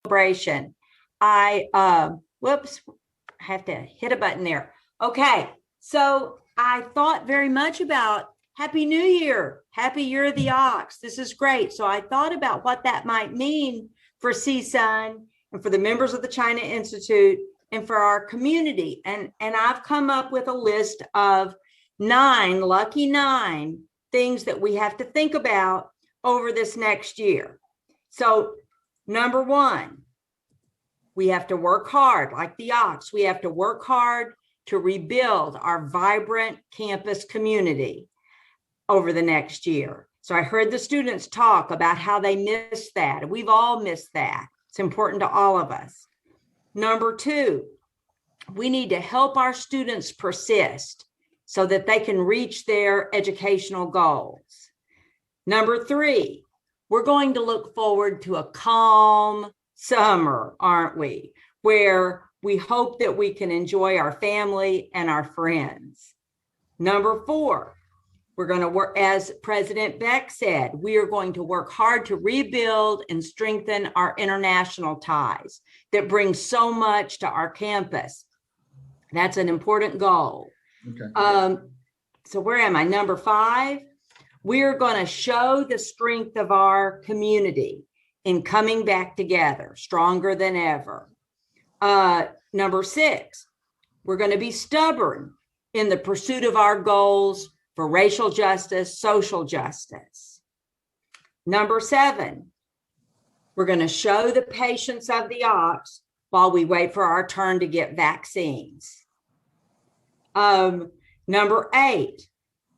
celebration. Whoops, I have to hit a button there. Okay, so I thought very much about Happy New Year, Happy Year of the Ox. This is great. So I thought about what that might mean for CSUN and for the members of the China Institute and for our community. And I've come up with a list of lucky nine things that we have to think about over this next year. So number one, we have to work hard, like the Ox. We have to work hard to rebuild our vibrant campus community over the next year. So I heard the students talk about how they missed that. We've all missed that. It's important to all of us. Number two, we need to help our students persist so that they can reach their educational goals. Number three, we're going to look forward to a calm summer, aren't we? Where we hope that we can enjoy our family and our friends. Number four, we're going to work, as President Beck said, we are going to work hard to rebuild and strengthen our international ties that bring so much to our campus. That's an important goal. Okay. So where am I? Number five, we're going to show the strength of our community in coming back together, stronger than ever. Number six, we're going to be stubborn in the pursuit of our goals for racial justice, social justice. Number seven, we're going to show the patience of the Ox while we wait for our turn to get vaccines. Number eight,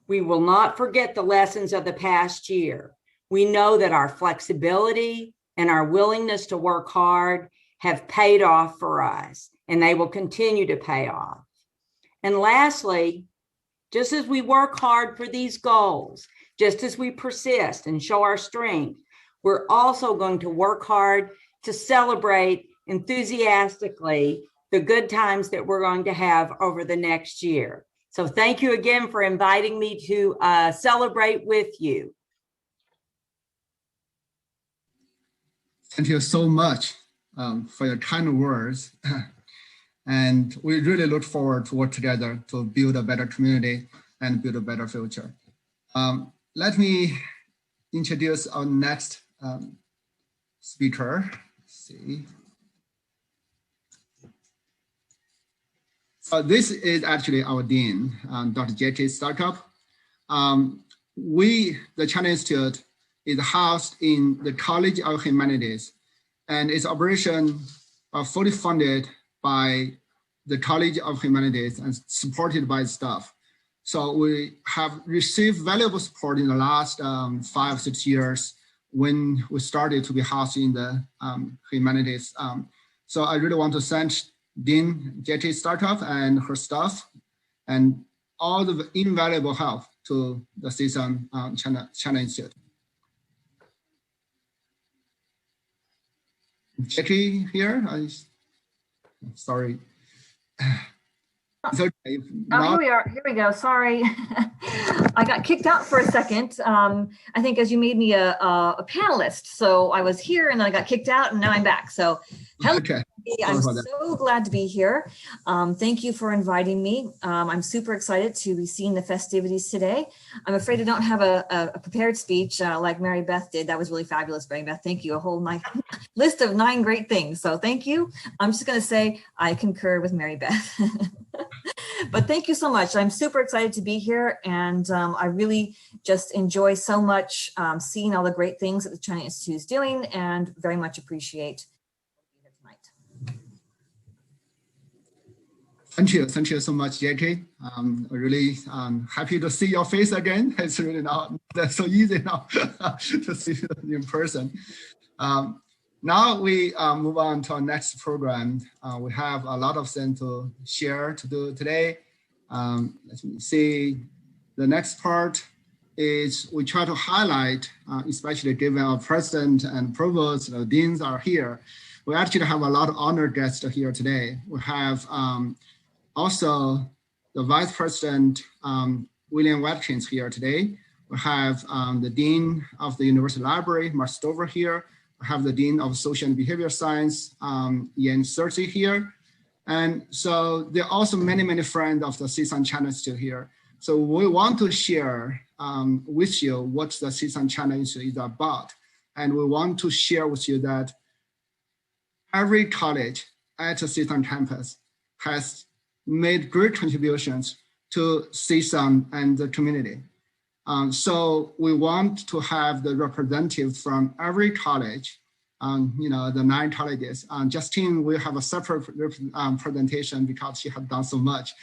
we will not forget the lessons of the past year. We know that our flexibility and our willingness to work hard have paid off for us, and they will continue to pay off. And lastly, just as we work hard for these goals, just as we persist and show our strength, we're also going to work hard to celebrate enthusiastically the good times that we're going to have over the next year. So thank you again for inviting me to celebrate with you. Thank you so much for your kind words. And we really look forward to work together to build a better community and build a better future. Let me introduce our next speaker. Let's see. This is actually our dean, Dr. J.K. Startup. The China Institute is housed in the College of Humanities, and its operation are fully funded by the College of Humanities and supported by staff. So we have received valuable support in the last 5-6 years when we started to be housed in the humanities. So I really want to thank Dean J.T. Startup and her staff and all the invaluable help to the CSUN China Institute. Jackie here, sorry. So, here we are. Here we go. Sorry, I got kicked out for a second. I think as you made me a panelist, so I was here and then I got kicked out, and now I'm back. So, hello. Okay. I'm so glad to be here. Thank you for inviting me. I'm super excited to be seeing the festivities today. I'm afraid I don't have a prepared speech like Mary Beth did. That was really fabulous, Mary Beth. Thank you. A whole list of 9 great things. So thank you. I'm just going to say I concur with Mary Beth. But thank you so much. I'm super excited to be here, and I really just enjoy so much seeing all the great things that the China Institute is doing, and very much appreciate being here tonight. Thank you so much, Jackie. I'm really happy to see your face again. It's really not so easy now to see you in person. Now we move on to our next program. We have a lot of things to share to do today. Let me see. The next part is we try to highlight, especially given our president and provost, the deans are here. We actually have a lot of honored guests here today. We have also the Vice President, William Watkins here today. We have the Dean of the University Library, Mark Stover here. have the Dean of Social and Behavior Science, Yan Sersi here. And so there are also many, many friends of the CSUN China Institute here. So we want to share with you what the CSUN China Institute is about. And we want to share with you that every college at the CSUN campus has made great contributions to CSUN and the community. So we want to have the representatives from every college, the 9 colleges. Justine will have a separate presentation because she has done so much.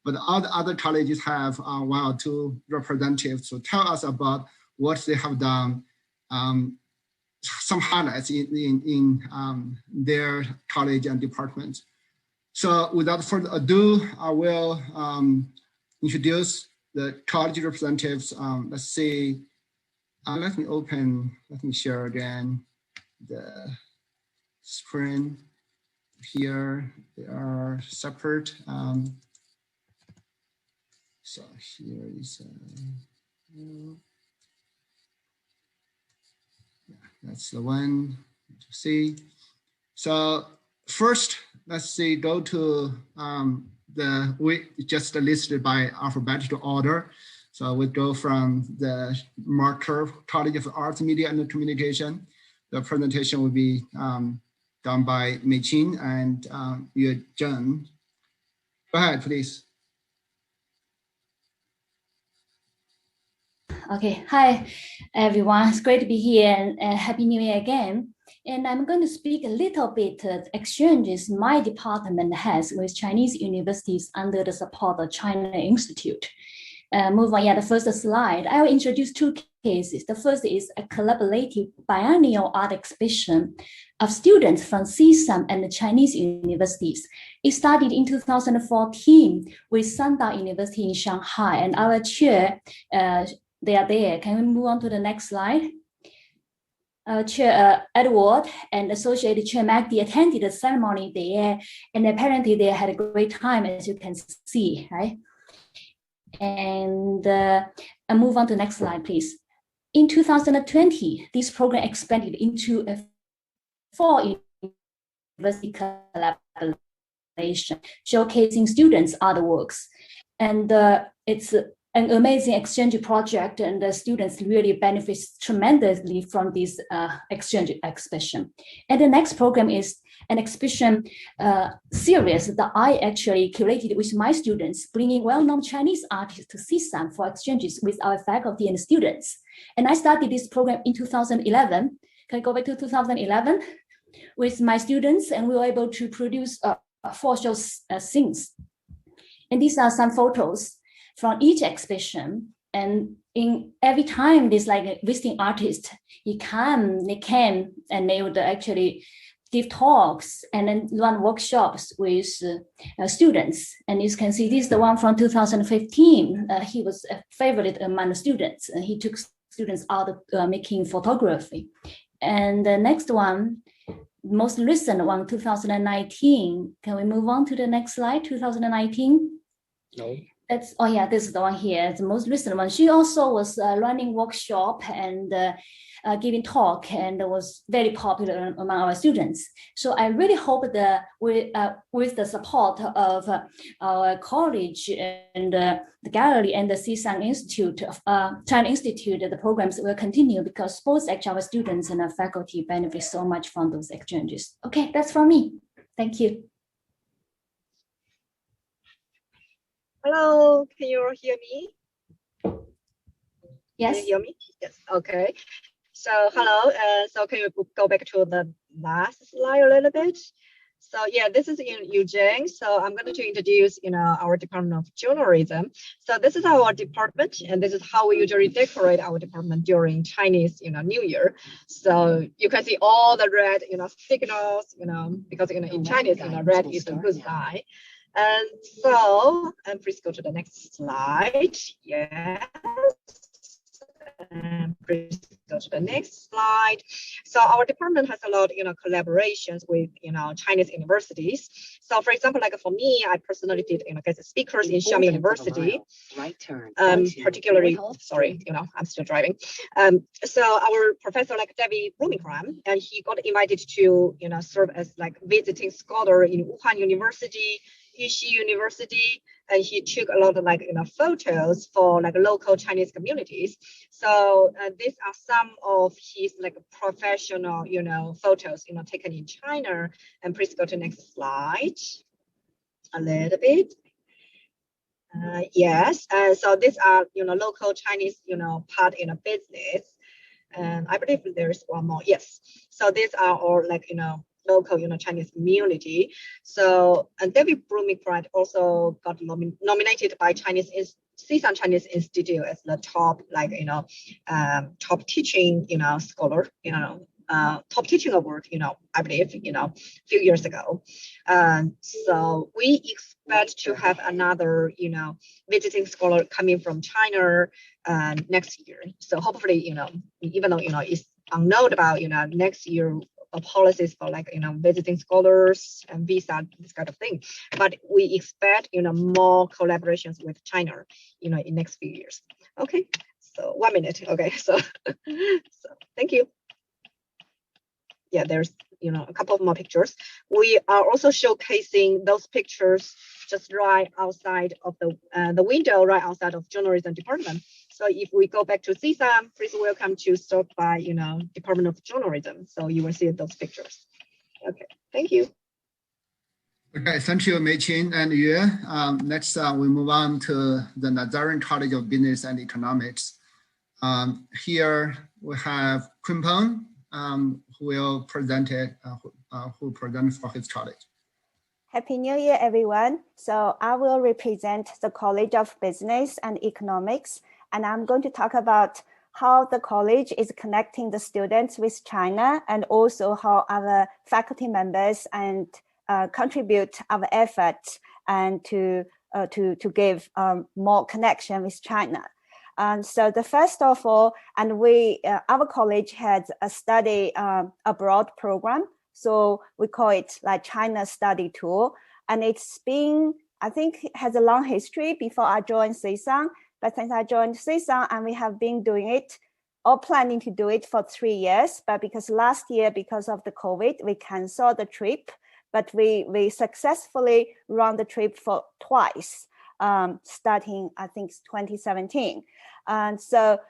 But all the other colleges have 1 or 2 representatives to tell us about what they have done, some highlights in their college and department. So without further ado, I will introduce the college representatives. Let's see, let me share again the screen here. They are separate. So here is, that's the one to see. So first, let's see, go to we just listed by alphabetical order. So we go from the Marker College of Arts, Media and Communication. The presentation will be done by Mei Qin and Yue Zheng. Go ahead, please. Okay, hi everyone. It's great to be here and Happy New Year again. And I'm going to speak a little bit of exchanges my department has with Chinese universities under the support of China Institute. Move on, the first slide. I will introduce 2 cases. The first is a collaborative biennial art exhibition of students from CSUN and the Chinese universities. It started in 2014 with Sanda University in Shanghai, and our chair, they are there. Can we move on to the next slide? Chair Edward and Associate Chair Magdi attended the ceremony there, and apparently they had a great time, as you can see, right? And move on to the next slide, please. In 2020, this program expanded into a 4 university collaboration, showcasing students' artworks. And it's an amazing exchange project, and the students really benefit tremendously from this exchange exhibition. And the next program is an exhibition series that I actually curated with my students, bringing well-known Chinese artists to CSUN for exchanges with our faculty and students. And I started this program in 2011. Can I go back to 2011? With my students, and we were able to produce 4 show scenes. And these are some photos from each exhibition, and in every time this like visiting artist, they came and they would actually give talks and then run workshops with students. And you can see this is the one from 2015. He was a favorite among the students, and he took students out making photography. And the next one, most recent one, 2019. Can we move on to the next slide? 2019. No. That's, oh yeah, this is the one here, the most recent one. She also was running workshop and giving talk, and was very popular among our students. So I really hope that with the support of our college and the gallery and the CSUN Institute, China Institute, the programs will continue, because both actually our students and our faculty benefit so much from those exchanges. Okay, that's from me. Thank you. Hello, can you all hear me? Yes. Can you hear me? Yes. Okay. So hello. So can you go back to the last slide a little bit? So yeah, this is in Eugene. So I'm going to introduce, our Department of Journalism. So this is our department, and this is how we usually decorate our department during Chinese, New Year. So you can see all the red, signals, because in Chinese, red is a good sign. And so, and please go to the next slide. Yes. Please go to the next slide. So our department has a lot, collaborations with, Chinese universities. So for example, like for me, I personally did, guest speakers in Xiamen University. Right turn. Particularly, sorry, I'm still driving. So our professor, like David Bloomington, and he got invited to, serve as like visiting scholar in Wuhan University, Yishi University, and he took a lot of photos for like local Chinese communities. So these are some of his like professional, photos, taken in China. And please go to next slide a little bit. Yes, so these are, local Chinese, part in a business. And I believe there's one more. Yes. So these are all like, local, Chinese community. So, and David Bloomington also got nominated by CSUN Chinese Institute as the top, top teaching, scholar, top teaching award, I believe, a few years ago. So we expect to have another, visiting scholar coming from China next year. So hopefully, even though, it's unknown about, next year policies for like, visiting scholars and visa, this kind of thing. But we expect, more collaborations with China, in next few years. Okay, so 1 minute. Okay, so thank you. Yeah, there's a couple of more pictures. We are also showcasing those pictures just right outside of the window, right outside of journalism department. So if we go back to CSUN, please welcome to stop by, Department of Journalism. So you will see those pictures. Okay, thank you. Okay, thank you, Mei Qin and Yue. Next, we move on to the Nazarene College of Business and Economics. Here we have Kunpeng, who will present for his college. Happy New Year, everyone. So I will represent the College of Business and Economics, and I'm going to talk about how the college is connecting the students with China, and also how our faculty members and contribute our efforts and to give more connection with China. So the first of all, and our college has a study abroad program. So we call it like China Study Tour. And it's been, I think, has a long history before I joined CSUN. But since I joined CSUN, and we have been doing it or planning to do it for 3 years. But because last year, because of the COVID, we canceled the trip. But we successfully run the trip for twice, starting, I think, 2017. And so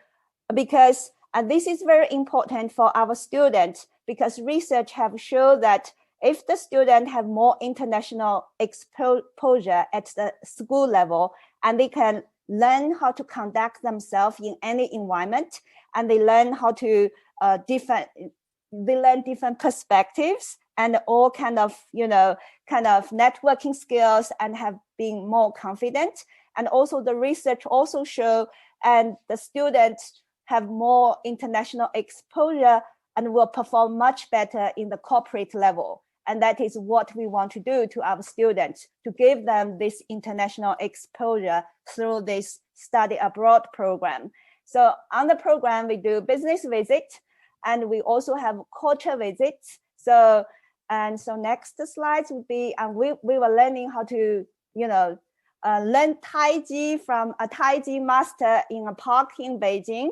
because this is very important for our students, because research have shown that if the students have more international exposure at the school level, and they can learn how to conduct themselves in any environment, and they learn how to learn different perspectives and all kind of networking skills, and have been more confident. And also the research also show, and the students have more international exposure and will perform much better in the corporate level. And that is what we want to do to our students, to give them this international exposure through this study abroad program. So on the program, we do business visit, and we also have culture visits. So next slides would be, we were learning how to, learn Tai Chi from a Tai Chi master in a park in Beijing.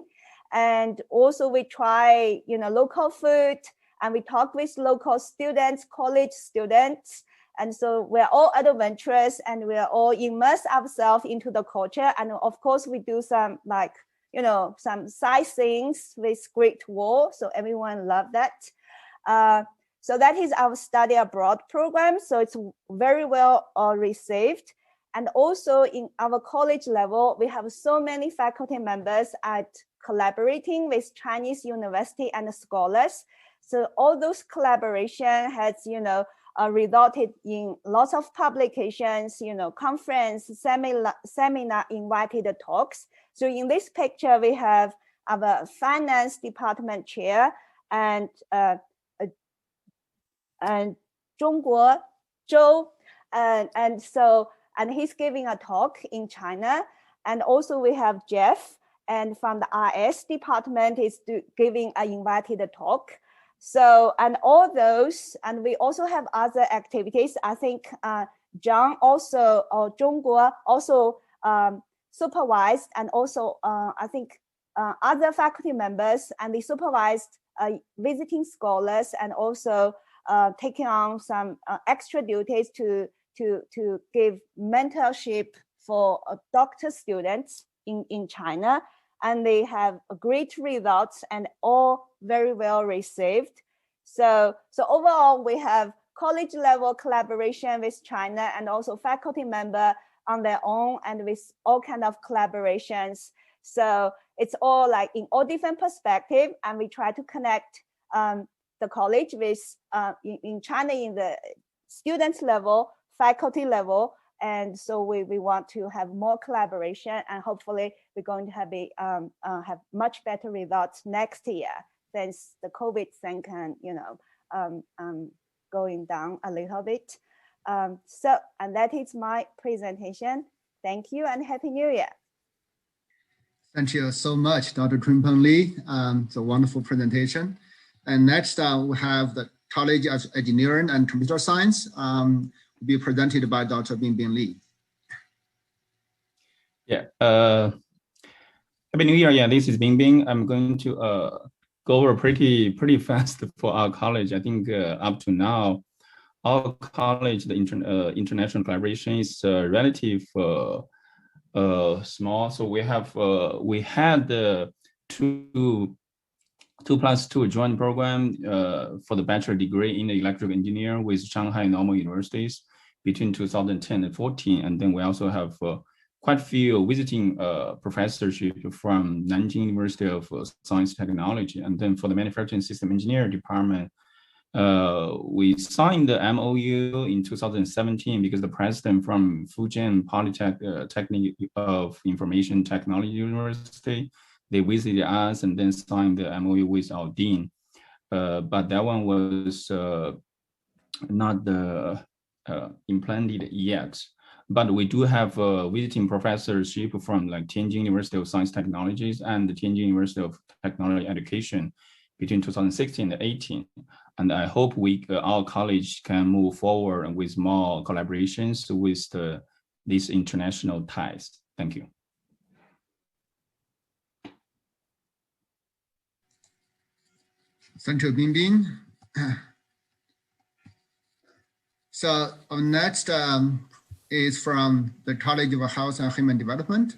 And also we try, local food, and we talk with local students, college students. And so we're all adventurous, and we're all immerse ourselves into the culture. And of course we do some some sightseeing with Great Wall. So everyone loved that. So that is our study abroad program. So it's very well received. And also in our college level, we have so many faculty members at collaborating with Chinese university and scholars. So all those collaboration has, resulted in lots of publications, conference, seminar invited talks. So in this picture, we have our finance department chair and Zhongguo Zhou, and he's giving a talk in China. And also we have Jeff, and from the RS department is giving an invited talk. So, and all those, and we also have other activities. I think John also, or Zhongguo also supervised, and also I think other faculty members, and they supervised visiting scholars, and also taking on some extra duties to give mentorship for doctor students in China. And they have great results and all very well received. So overall, we have college level collaboration with China, and also faculty member on their own, and with all kind of collaborations. So it's all like in all different perspective, and we try to connect the college with in China in the students level, faculty level. And so we want to have more collaboration, and hopefully we're going to have much better results next year, since the COVID thing can, going down a little bit. So, and that is my presentation. Thank you and Happy New Year. Thank you so much, Dr. Kunpeng Li. It's a wonderful presentation. And next, we have the College of Engineering and Computer Science. Will be presented by Dr. Bingbing Li. Yeah. Happy New Year. Yeah, this is Bingbing. I'm going to go over pretty fast for our college. I think up to now, our college, the international collaboration is relative small. So we had the 2+2 joint program for the bachelor degree in electrical engineering with Shanghai Normal Universities between 2010 and 14. And then we also have quite a few visiting professorship from Nanjing University of Science and Technology. And then for the manufacturing system engineer department, we signed the MOU in 2017 because the president from Fujian Polytechnic of Information Technology University, they visited us and then signed the MOU with our dean. But that one was not implemented yet. But we do have visiting professorship from like Tianjin University of Science Technologies and the Tianjin University of Technology Education between 2016 and 18. And I hope our college can move forward with more collaborations with these international ties. Thank you. Thank you, Bingbing. So next is from the College of Health and Human Development.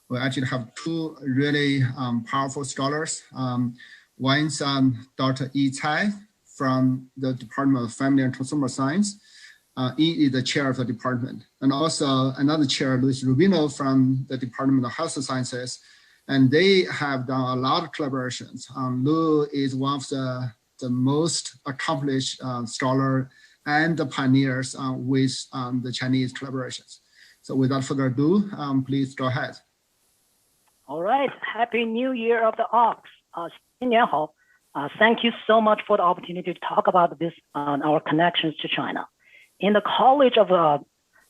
We actually have two really powerful scholars. One's Dr. Yi Cai from the Department of Family and Consumer Science. Yi is the chair of the department. And also another chair, Luis Rubino from the Department of Health Sciences. And they have done a lot of collaborations. Lu is one of the most accomplished scholar and the pioneers with the Chinese collaborations. So without further ado, please go ahead. All right, Happy New Year of the Ox. 新年好. Thank you so much for the opportunity to talk about this our connections to China. In the College of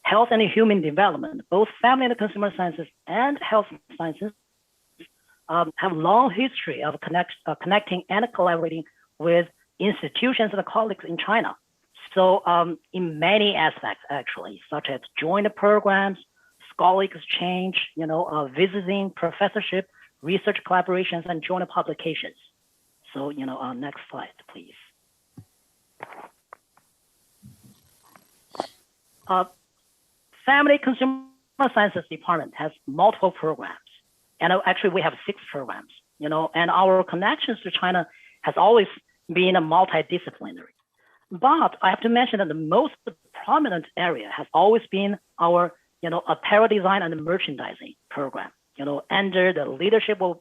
Health and Human Development, both family and consumer sciences and health sciences have long history of connecting and collaborating with institutions and colleagues in China. So in many aspects, actually, such as joint programs, scholarly exchange, visiting, professorship, research collaborations, and joint publications. So, next slide, please. Family Consumer Sciences Department has multiple programs. And actually, we have 6 programs, and our connections to China has always been a multidisciplinary. But I have to mention that the most prominent area has always been our, apparel design and merchandising program, under the leadership of,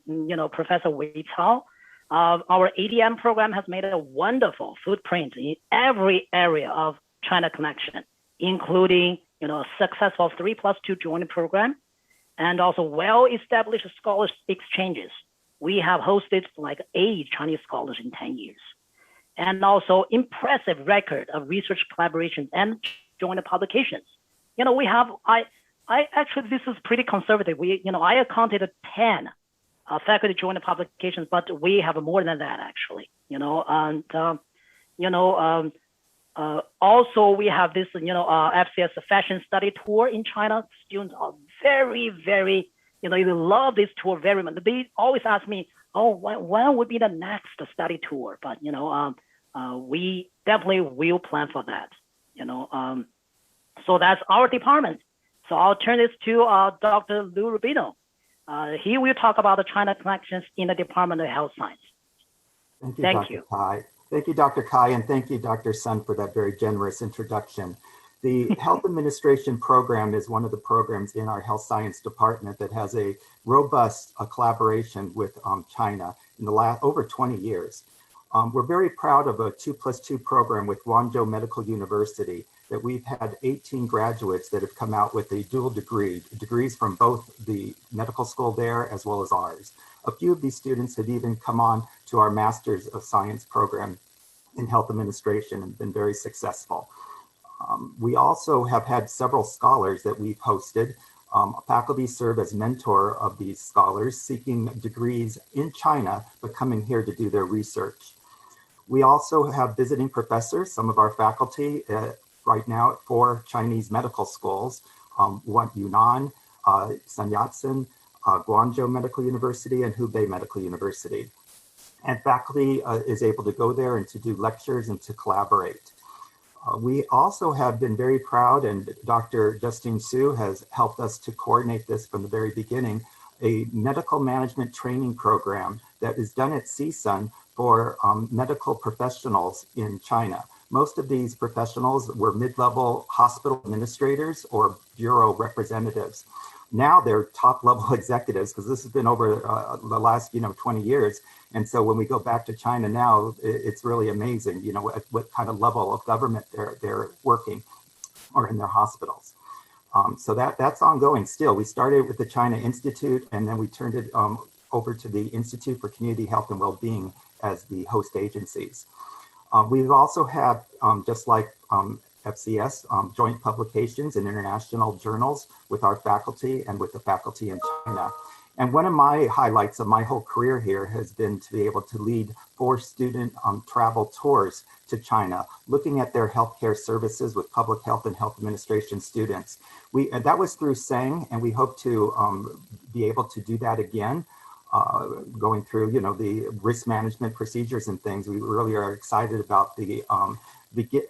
Professor Wei Cao. Our ADM program has made a wonderful footprint in every area of China connection, including, a successful 3+2 joint program, and also well-established scholars exchanges. We have hosted like 8 Chinese scholars in 10 years. And also impressive record of research collaborations and joint publications. We have, I actually, this is pretty conservative. I accounted 10 faculty journal publications, but we have more than that actually, and also we have this, FCS fashion study tour in China. Students are very, very, they love this tour very much. They always ask me, oh, when would be the next study tour? But, we definitely will plan for that, so that's our department. So I'll turn this to Dr. Lou Rubino. He will talk about the China connections in the Department of Health Science. Thank you, Dr. Kai. Thank you, Dr. Kai, and thank you, Dr. Sun, for that very generous introduction. The Health Administration Program is one of the programs in our Health Science Department that has a robust collaboration with China in the last over 20 years. We're very proud of a 2+2 program with Guangzhou Medical University that we've had 18 graduates that have come out with a dual degrees from both the medical school there as well as ours. A few of these students have even come on to our Masters of Science program in Health Administration and been very successful. We also have had several scholars that we've hosted. Faculty serve as mentor of these scholars seeking degrees in China, but coming here to do their research. We also have visiting professors, some of our faculty right now at 4 Chinese medical schools, Yunnan, Sun Yat-sen, Guangzhou Medical University, and Hubei Medical University. And faculty is able to go there and to do lectures and to collaborate. We also have been very proud, and Dr. Justine Su has helped us to coordinate this from the very beginning, a medical management training program that is done at CSUN for medical professionals in China. Most of these professionals were mid-level hospital administrators or bureau representatives. Now they're top-level executives, because this has been over the last 20 years. And so when we go back to China now, it's really amazing, what kind of level of government they're working or in their hospitals. So that's ongoing still. We started with the China Institute, and then we turned it over to the Institute for Community Health and Wellbeing as the host agencies. We've also had, just like FCS, joint publications in international journals with our faculty and with the faculty in China. And one of my highlights of my whole career here has been to be able to lead 4 student travel tours to China, looking at their healthcare services with public health and health administration students. That was through SANG, and we hope to be able to do that again. Going through, the risk management procedures and things. We really are excited about the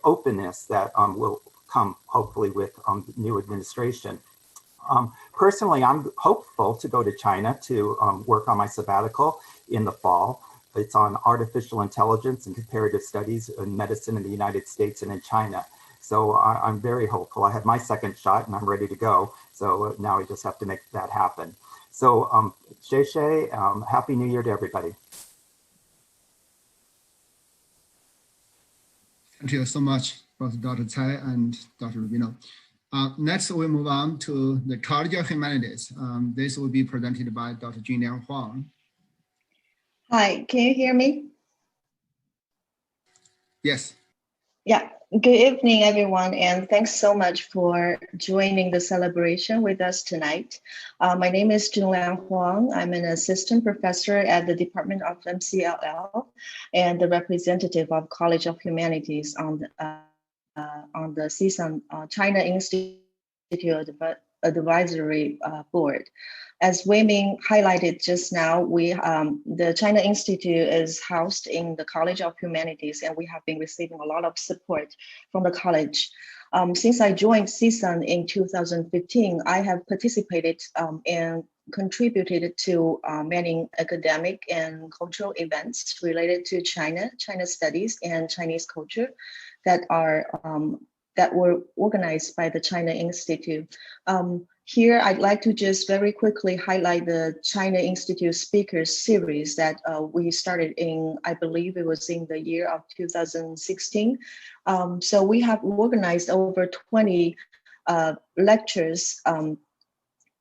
openness that will come hopefully with the new administration. Personally, I'm hopeful to go to China to work on my sabbatical in the fall. It's on artificial intelligence and comparative studies in medicine in the United States and in China. So I'm very hopeful. I had my second shot and I'm ready to go. So now we just have to make that happen. So Happy New Year to everybody. Thank you so much, both Dr. Tsai and Dr. Rubino. Next, we move on to the College of Humanities. This will be presented by Dr. Junliang Huang. Hi, can you hear me? Yes. Yeah, good evening, everyone, and thanks so much for joining the celebration with us tonight. My name is Junliang Huang. I'm an assistant professor at the Department of MCLL and the representative of College of Humanities on the CSUN China Institute Advisory Board. As Wei Ming highlighted just now, the China Institute is housed in the College of Humanities, and we have been receiving a lot of support from the college. Since I joined CSUN in 2015, I have participated and contributed to many academic and cultural events related to China studies, and Chinese culture that were organized by the China Institute. Here, I'd like to just very quickly highlight the China Institute Speakers Series that we started in, I believe it was in the year of 2016. So we have organized over 20 lectures,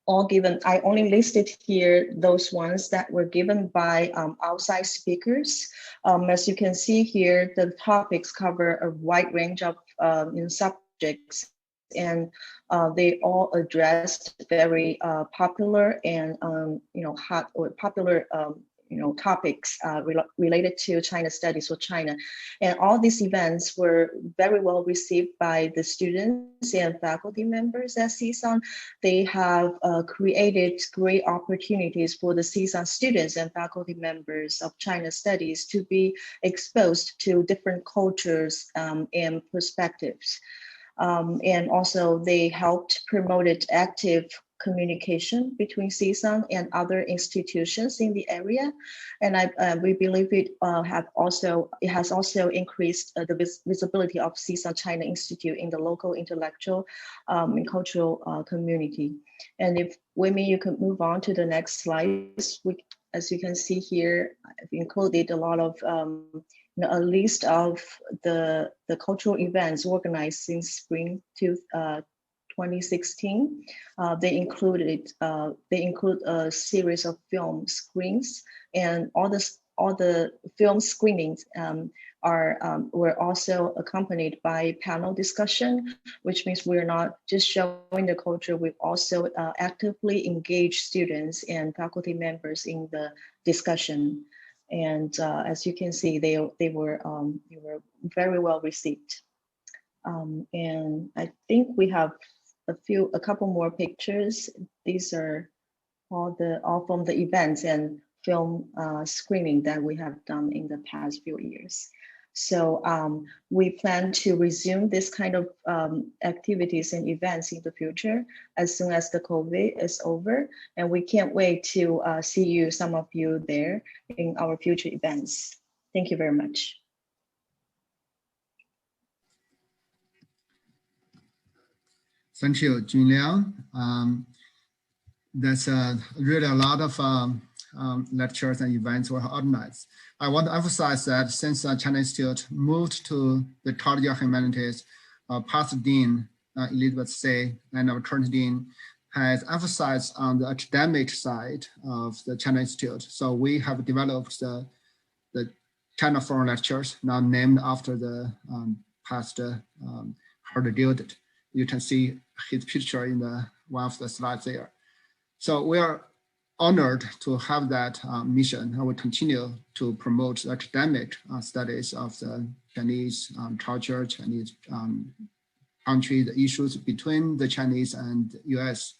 all given. I only listed here those ones that were given by outside speakers. As you can see here, the topics cover a wide range of subjects and they all addressed very popular and hot or popular topics related to China studies for China. And all these events were very well received by the students and faculty members at CSUN. They have created great opportunities for the CSUN students and faculty members of China studies to be exposed to different cultures and perspectives. And also they helped promote active communication between CSUN and other institutions in the area, and we believe it has also increased the visibility of CSUN China Institute in the local intellectual and cultural community. And if Wei-Ming, you can move on to the next slide. As you can see here, I've included a lot of a list of the cultural events organized since spring 2016. They include a series of film screens, and all the film screenings were also accompanied by panel discussion, which means we're not just showing the culture, we've also actively engaged students and faculty members in the discussion. And as you can see, they were very well received. And I think we have a couple more pictures. These are all from the events and film screening that we have done in the past few years. So we plan to resume this kind of activities and events in the future as soon as the COVID is over. And we can't wait to see some of you there in our future events. Thank you very much. Thank you, Junliang. That's really a lot of lectures and events were organized. I want to emphasize that since China Institute moved to the College of Humanities, past dean Elizabeth Say and our current dean has emphasized on the academic side of the China Institute. So we have developed the China Forum lectures, now named after the past Harvard Gilded. You can see his picture in one of the slides there. So we are honored to have that mission, and we continue to promote the academic studies of the Chinese culture, Chinese country, the issues between the Chinese and US.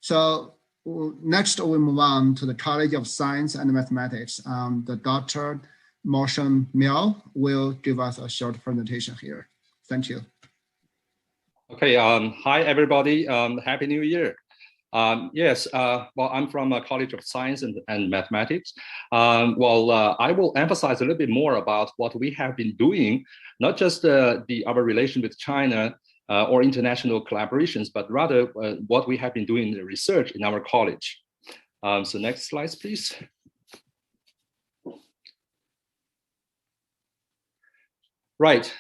So next we move on to the College of Science and Mathematics. The Dr. Motion Miao will give us a short presentation here. Thank you. Okay, hi everybody, Happy New Year. Yes, well, I'm from College of Science and Mathematics. I will emphasize a little bit more about what we have been doing, not just our relation with China or international collaborations, but rather what we have been doing in the research in our college. So next slide, please. Right,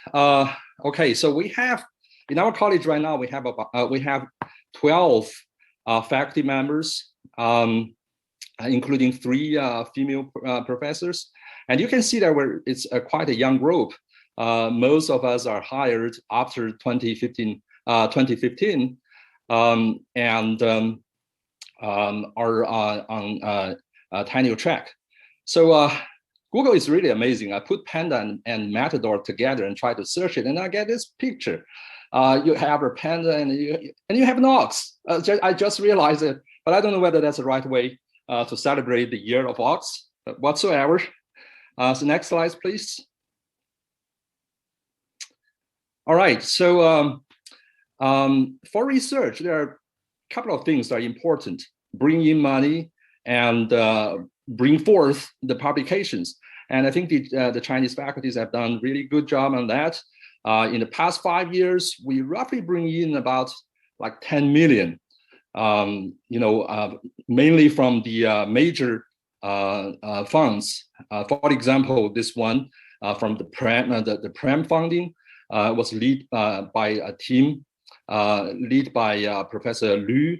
okay, so we have, in our college right now, we have 12 faculty members, including 3 female professors. And you can see that it's quite a young group. Most of us are hired after 2015, and are on a tenure track. So Google is really amazing. I put Panda and Matador together and try to search it, and I get this picture. You have a panda and you have an ox. I just realized it, but I don't know whether that's the right way to celebrate the year of ox whatsoever. So next slide, please. All right, so for research, there are a couple of things that are important. Bring in money and bring forth the publications. And I think the Chinese faculties have done a really good job on that. In the past 5 years, we roughly bring in about like 10 million, mainly from the major funds. For example, this one from the PREM funding was led by a team led by Professor Liu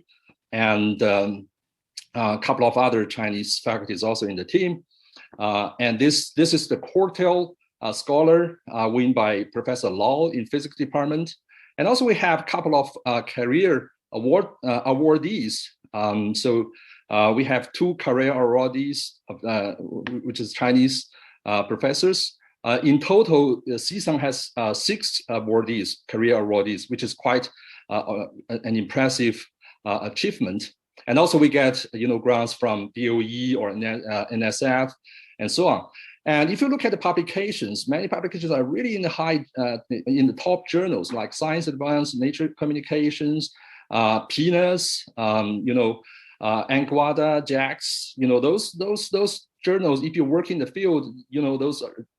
and a couple of other Chinese faculties also in the team. And this is the quartile scholar won by Professor Lau in physics department. And also we have a couple of career awardees. We have 2 career awardees, which is Chinese professors. In total, CSUN has 6 awardees, career awardees, which is quite an impressive achievement. And also we get grants from DOE or NSF and so on. And if you look at the publications, many publications are really in the top journals like Science Advance, Nature Communications, PNAS, Anguada, JAX, those journals. If you work in the field,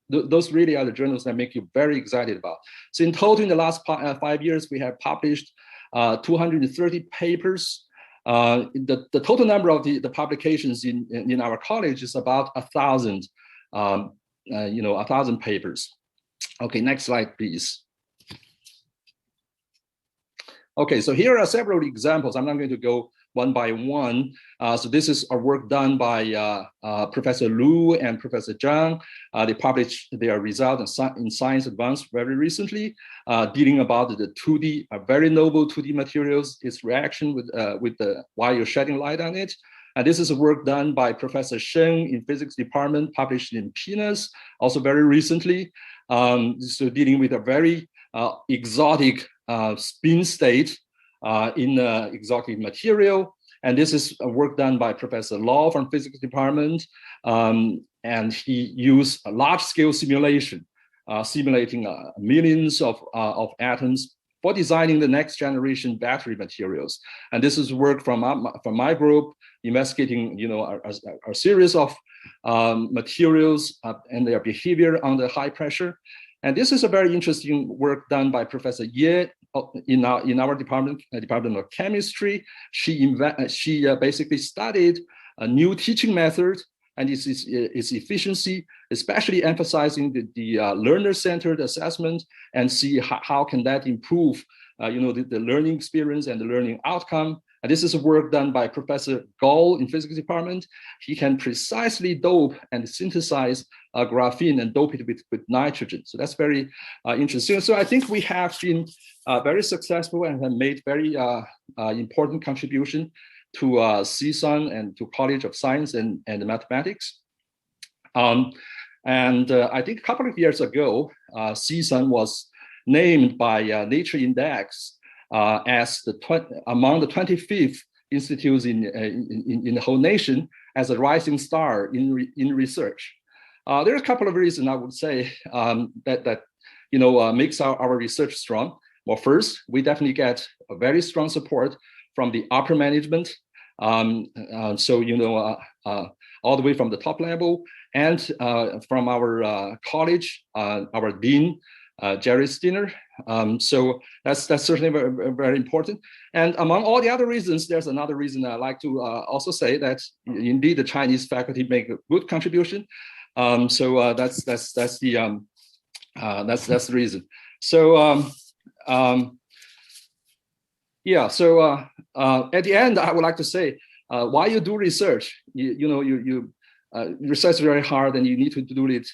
those really are the journals that make you very excited about. So in total, in the last 5 years, we have published 230 papers. The total number of the publications in our college is about 1,000. 1,000 papers. Okay, next slide, please. Okay, so here are several examples. I'm not going to go one by one. So this is a work done by Professor Lu and Professor Zhang. They published their result in Science Advance very recently, dealing about the 2D, very noble 2D materials, its reaction with while you're shedding light on it. And this is a work done by Professor Sheng in physics department, published in PNAS, also very recently. So dealing with a very exotic spin state in exotic material. And this is a work done by Professor Law from physics department. And he used a large-scale simulation, simulating millions of atoms for designing the next generation battery materials. And this is work from my group, investigating a series of materials and their behavior under high pressure. And this is a very interesting work done by Professor Ye in our department of chemistry. She basically studied a new teaching method and its efficiency, especially emphasizing the learner-centered assessment, and see how can that improve the learning experience and the learning outcome. And this is a work done by Professor Gao in physics department. He can precisely dope and synthesize graphene and dope it with nitrogen. So that's very interesting. So I think we have been very successful and have made very important contribution to CSUN and to College of Science and Mathematics. And I think a couple of years ago, CSUN was named by Nature Index as among the 25th institutes in the whole nation as a rising star in research. There are a couple of reasons I would say that makes our research strong. Well, first, we definitely get a very strong support from the upper management. All the way from the top level, and from our college, our dean, Jerry Stinner. So that's certainly very, very important. And among all the other reasons, there's another reason I'd like to also say that indeed the Chinese faculty make a good contribution. That's the reason. So at the end, I would like to say, while you do research, you research very hard, and you need to do it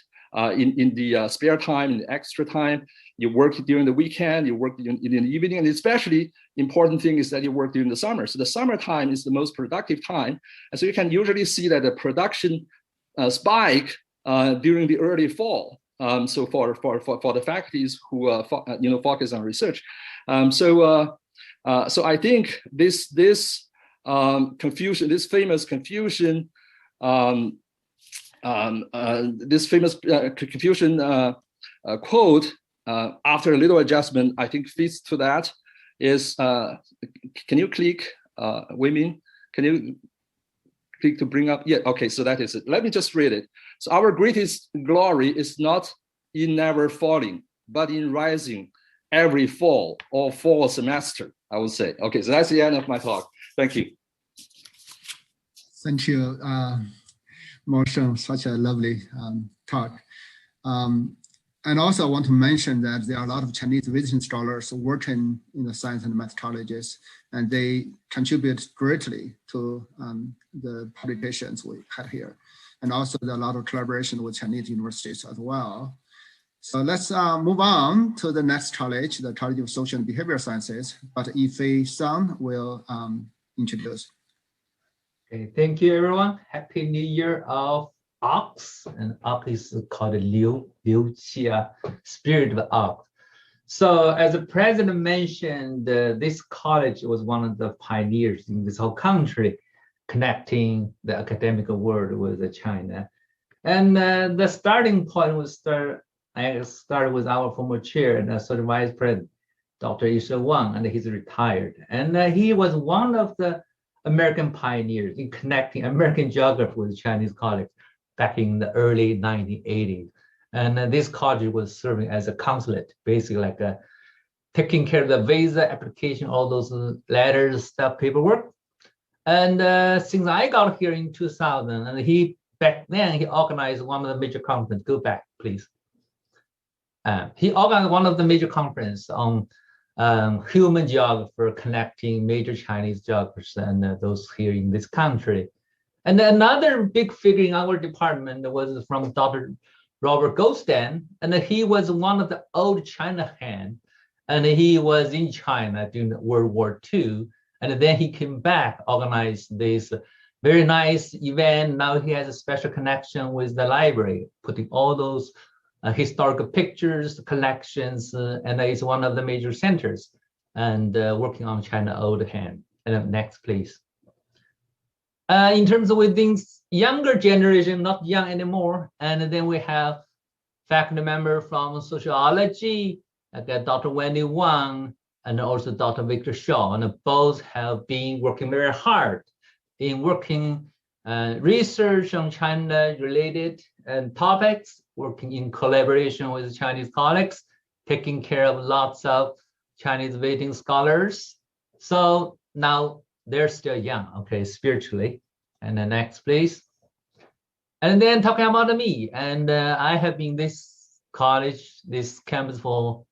in the spare time, in the extra time. You work during the weekend, you work in the evening, and especially important thing is that you work during the summer. So the summertime is the most productive time, and so you can usually see that the production spike during the early fall. So for the faculties who focus on research, so I think this Confucian, this famous Confucian, Confucian quote, after a little adjustment, I think fits to that. Is can you click, Wei Min? Can you click to bring up? Yeah. Okay. So that is it. Let me just read it. So our greatest glory is not in never falling, but in rising every fall or fall semester, I would say. Okay, so that's the end of my talk. Thank you. Thank you, Marshall, such a lovely talk. And also I want to mention that there are a lot of Chinese visiting scholars working in the science and math colleges, and they contribute greatly to the publications we have here. And also there are a lot of collaboration with Chinese universities as well. So let's move on to the next college, the College of Social and Behavioral Sciences, but Yifei Sun will introduce. Okay, thank you everyone. Happy New Year of Ox, and Ox is called Liu Qia, spirit of Ox. So as the president mentioned, this college was one of the pioneers in this whole country, connecting the academic world with China. And the starting point was I started with our former chair and associate vice president, Dr. Yishe Wang, and he's retired. And he was one of the American pioneers in connecting American geography with Chinese colleagues back in the early 1980s. And this college was serving as a consulate, basically like taking care of the visa application, all those letters, stuff, paperwork. And since I got here in 2000, and back then he organized one of the major conferences. Go back, please. He organized one of the major conferences on human geographer connecting major Chinese geographers and those here in this country. And another big figure in our department was from Dr. Robert Goldstein, and he was one of the old China hand, and he was in China during World War II, and then he came back, organized this very nice event. Now he has a special connection with the library, putting all those historical pictures, collections, and is one of the major centers, and working on China old hand. And next, please. In terms of within younger generation, not young anymore, and then we have faculty member from sociology, like Dr. Wendy Wang, and also Dr. Victor Shaw, and both have been working very hard in working research on China-related topics, working in collaboration with Chinese colleagues, taking care of lots of Chinese visiting scholars. So now they're still young, okay, spiritually. And the next, please. And then talking about me, and I have been this college, this campus for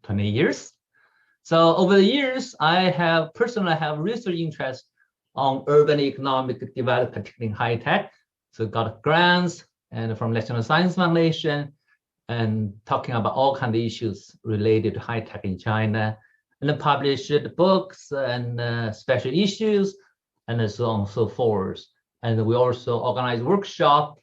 20 years. So over the years, I personally have research interest on urban economic development, particularly in high tech. So got grants and from National Science Foundation, and talking about all kinds of issues related to high tech in China, and then published books and special issues, and so on and so forth. And we also organized workshop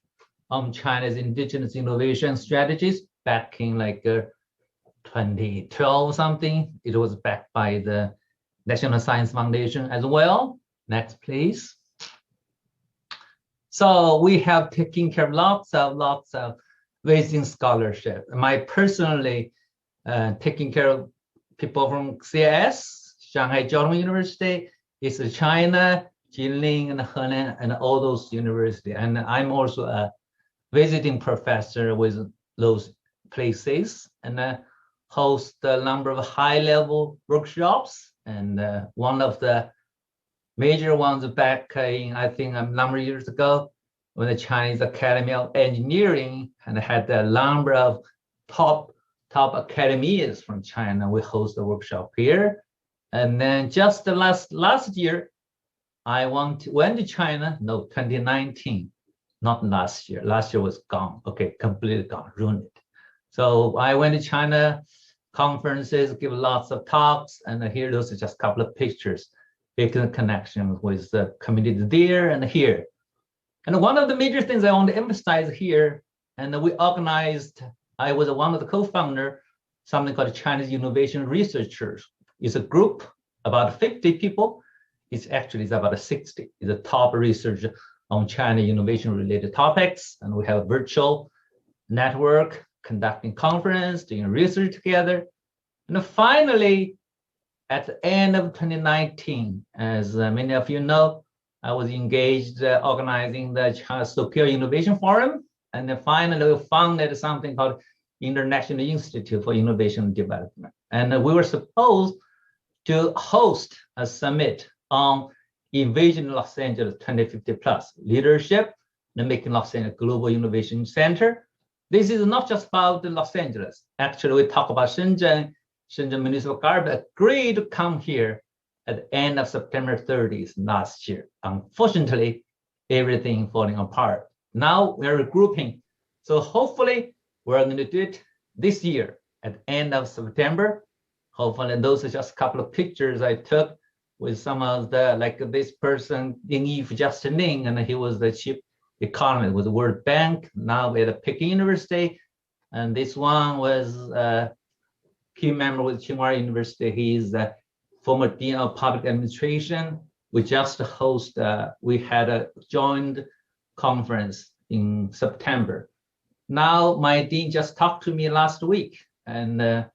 on China's indigenous innovation strategies back in like 2012 something. It was backed by the National Science Foundation as well. Next, please. So we have taken care of lots of visiting scholarship. My personally taking care of people from CS, Shanghai Jiaotong University, is China, Jilin and Henan, and all those universities. And I'm also a visiting professor with those places, and host a number of high-level workshops. And one of the major ones back in, I think, a number of years ago, when the Chinese Academy of Engineering and had a number of top academies from China, we host a workshop here. And then just the last year, I went to China, 2019, not last year. Last year was gone, okay, completely gone, ruined it. So I went to China conferences, give lots of talks, and here those are just a couple of pictures, making connection with the community there and here. And one of the major things I want to emphasize here, and we organized, I was one of the co-founder, something called Chinese Innovation Researchers. It's a group, about 50 people. It's about 60. It's a top researcher on China innovation related topics. And we have a virtual network, conducting conference, doing research together. And finally, at the end of 2019, as many of you know, I was engaged organizing the China Tokyo Innovation Forum. And then finally, we founded something called International Institute for Innovation and Development. And we were supposed to host a summit on Envision Los Angeles 2050 plus leadership and making Los Angeles a global innovation center. This is not just about Los Angeles. Actually, we talk about Shenzhen Municipal Government agreed to come here at the end of September 30th last year. Unfortunately, everything falling apart. Now we're regrouping. So hopefully we're going to do it this year at the end of September. Hopefully those are just a couple of pictures I took with some of the, like this person, Yingyi Justin, and he was the chief economist with the World Bank, now at Peking University. And this one was a key member with Tsinghua University. He's the former Dean of Public Administration. We just we had a joint conference in September. Now my dean just talked to me last week and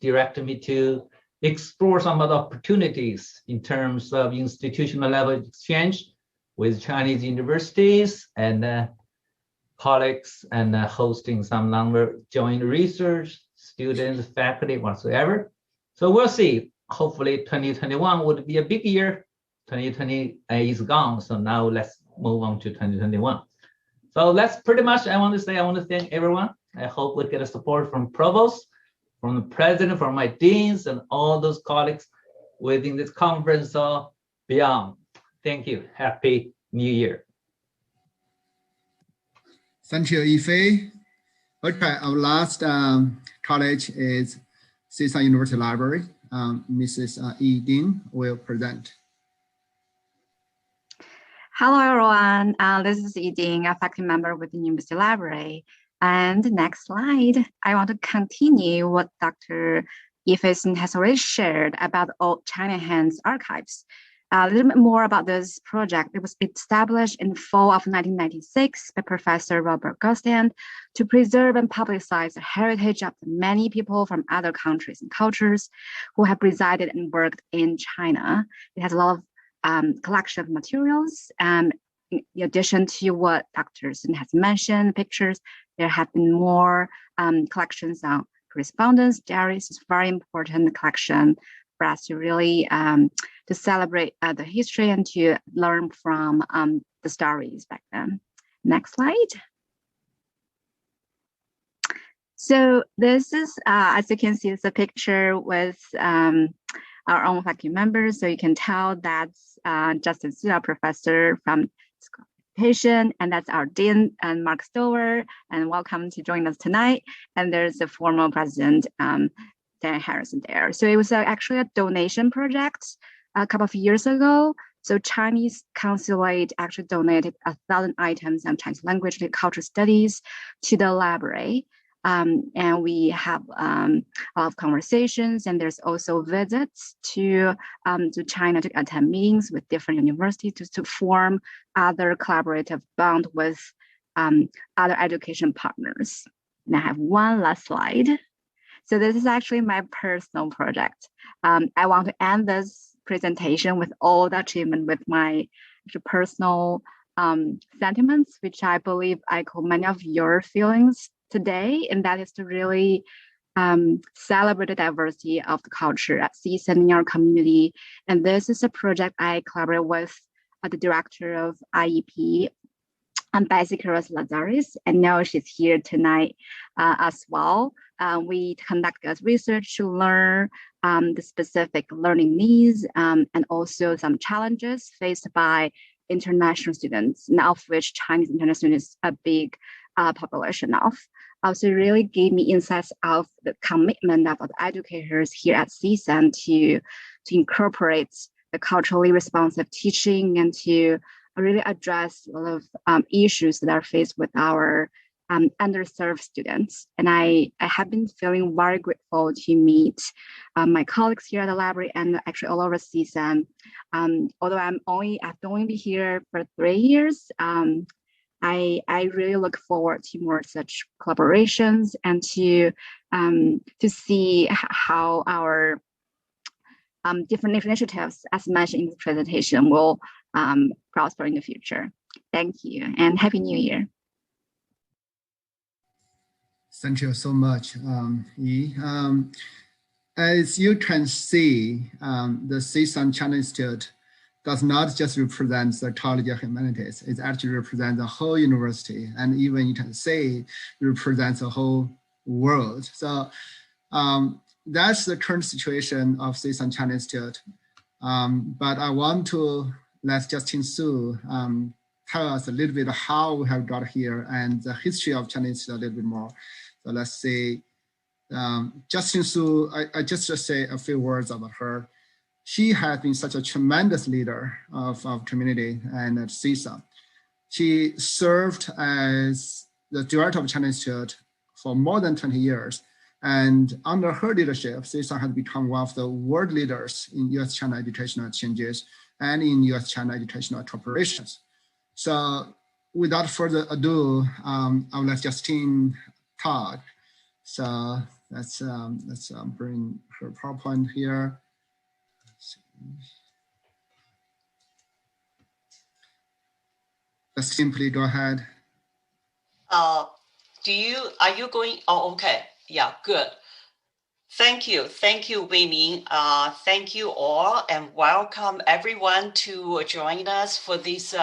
directed me to explore some of the opportunities in terms of institutional level exchange with Chinese universities and colleagues, and hosting some number joint research, students, faculty, whatsoever. So we'll see. Hopefully 2021 would be a big year. 2020 is gone. So now let's move on to 2021. So that's pretty much I want to say. I want to thank everyone. I hope we get a support from provost, from the president, from my deans, and all those colleagues within this conference or beyond. Thank you. Happy New Year. Thank you, Yifei. Okay, our last college is CSUN University Library. Mrs. Yi Ding will present. Hello, everyone. This is Yi Ding, a faculty member with the University Library. And next slide, I want to continue what Dr. Yifei has already shared about Old China Hands archives. A little bit more about this project. It was established in the fall of 1996 by Professor Robert Gostand to preserve and publicize the heritage of the many people from other countries and cultures who have resided and worked in China. It has a lot of collection of materials. In addition to what Dr. Sun has mentioned, pictures, there have been more collections on correspondence, diaries. It's a very important collection for us to really to celebrate the history and to learn from the stories back then. Next slide. So this is, as you can see, it's a picture with our own faculty members. So you can tell that's Justin Su, our professor from education, and that's our dean, and Mark Stover, and welcome to join us tonight. And there's the former president, Dan Harrison there. So it was actually a donation project a couple of years ago. So Chinese consulate actually donated 1,000 items on Chinese language and cultural studies to the library. And we have a lot of conversations, and there's also visits to China to attend meetings with different universities to form other collaborative bond with other education partners. And I have one last slide. So this is actually my personal project. I want to end this presentation with all the achievement with my personal sentiments, which I believe echo many of your feelings today, and that is to really celebrate the diversity of the culture at CSUN in our community. And this is a project I collaborate with the director of IEP, Ambassador Lazaris, and now she's here tonight as well. We conduct research to learn the specific learning needs and also some challenges faced by international students, now of which Chinese international students is a big population of. Also really gave me insights of the commitment of the educators here at CSUN to incorporate the culturally responsive teaching and to really address a lot of issues that are faced with our underserved students. And I have been feeling very grateful to meet my colleagues here at the library and actually all over CSUN. Although I've only been here for 3 years, I really look forward to more such collaborations and to see how our different initiatives, as mentioned in the presentation, will prosper in the future. Thank you and Happy New Year. Thank you so much, Yi. As you can see, the CSUN China Institute does not just represent the College of Humanities, it actually represents the whole university, and even you can say it represents the whole world. So that's the current situation of CSUN China Institute. But I want to let Justin Su tell us a little bit how we have got here and the history of China Institute a little bit more. So let's see. Justin Su, I just say a few words about her. She has been such a tremendous leader of our community and at CSUN. She served as the director of China Institute for more than 20 years. And under her leadership, CSUN has become one of the world leaders in US-China educational exchanges and in US-China educational cooperations. So without further ado, I'll let Justine talk. So let's bring her PowerPoint here. Justine, please go ahead. Are you going? Oh, okay. Yeah, good. Thank you, Wei Ming. Thank you all, and welcome everyone to join us for this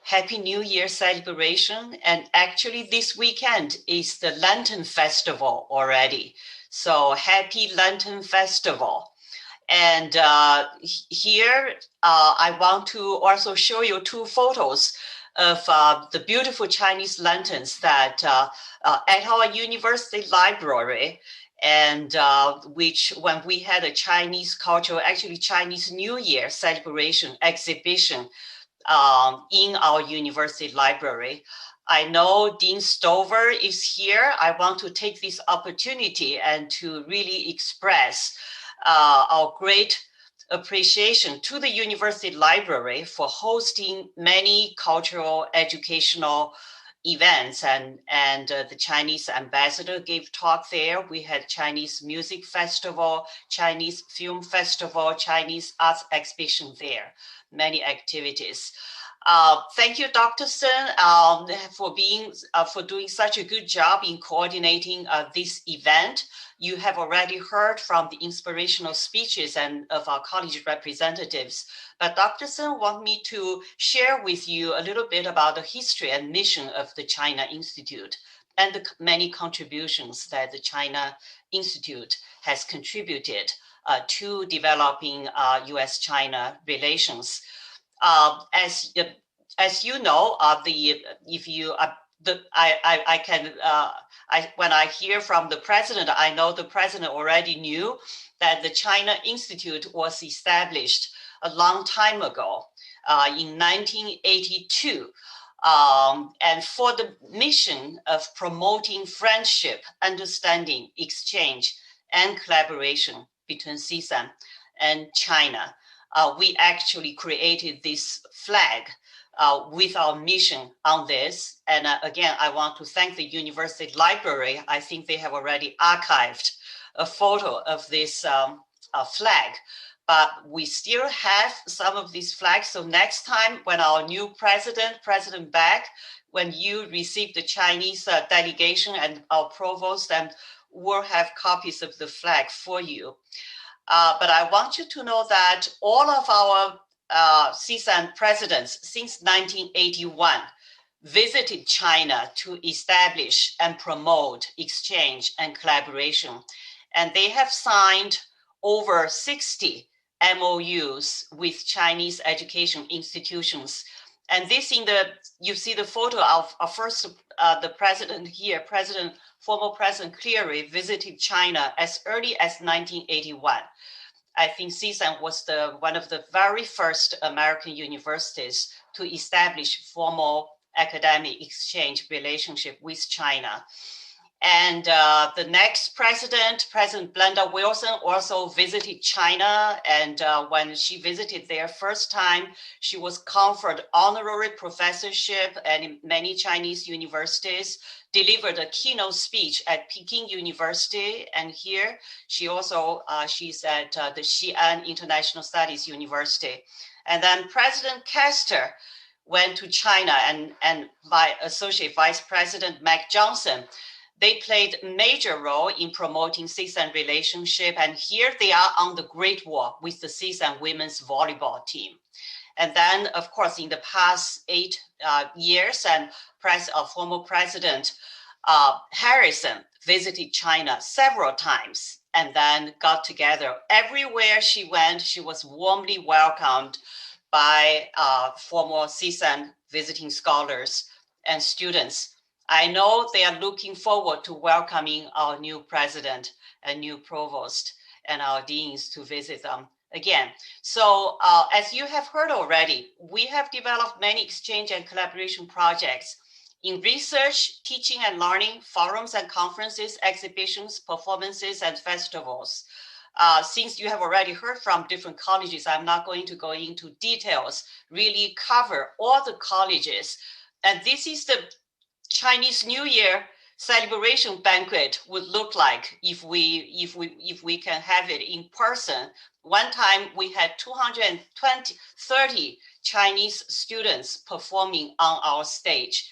Happy New Year celebration. And actually, this weekend is the Lantern Festival already. So happy Lantern Festival. And here, I want to also show you two photos of the beautiful Chinese lanterns that at our university library, and which when we had a Chinese cultural, actually Chinese New Year celebration exhibition in our university library. I know Dean Stover is here. I want to take this opportunity and to really express our great appreciation to the university library for hosting many cultural educational events, and the Chinese ambassador gave talk there. We had Chinese music festival, Chinese film festival, Chinese arts exhibition there, many activities. Thank you, Dr. Sun, for doing such a good job in coordinating this event. You have already heard from the inspirational speeches and of our college representatives, but Dr. Sun wants me to share with you a little bit about the history and mission of the China Institute and the many contributions that the China Institute has contributed to developing US-China relations. As you know, when I hear from the president, I know the president already knew that the China Institute was established a long time ago, in 1982, and for the mission of promoting friendship, understanding, exchange, and collaboration between CSUN and China. We actually created this flag with our mission on this. And again, I want to thank the university library. I think they have already archived a photo of this flag, but we still have some of these flags. So next time when our new President Beck, when you receive the Chinese delegation and our provost, then we'll have copies of the flag for you. But I want you to know that all of our CSUN presidents since 1981 visited China to establish and promote exchange and collaboration. And they have signed over 60 MOUs with Chinese education institutions. And this you see the photo of first, the president here, former President Cleary visited China as early as 1981. I think CSUN was one of the very first American universities to establish formal academic exchange relationship with China. And the next President Blenda Wilson, also visited China. And when she visited there first time, she was conferred honorary professorship in many Chinese universities, delivered a keynote speech at Peking University. And here she also, she's at the Xi'an International Studies University. And then President Castor went to China, and by Associate Vice President Mac Johnson, they played a major role in promoting CSUN relationship. And here they are on the Great Wall with the CSUN women's volleyball team. And then, of course, in the past 8 years, and former President Harrison visited China several times and then got together. Everywhere she went, she was warmly welcomed by former CSUN visiting scholars and students I know they are looking forward to welcoming our new president and new provost and our deans to visit them again. So as you have heard already, we have developed many exchange and collaboration projects in research, teaching and learning, forums and conferences, exhibitions, performances, and festivals. Since you have already heard from different colleges, I'm not going to go into details, really cover all the colleges. And this is the Chinese New Year celebration banquet would look like if we can have it in person. One time we had 230 Chinese students performing on our stage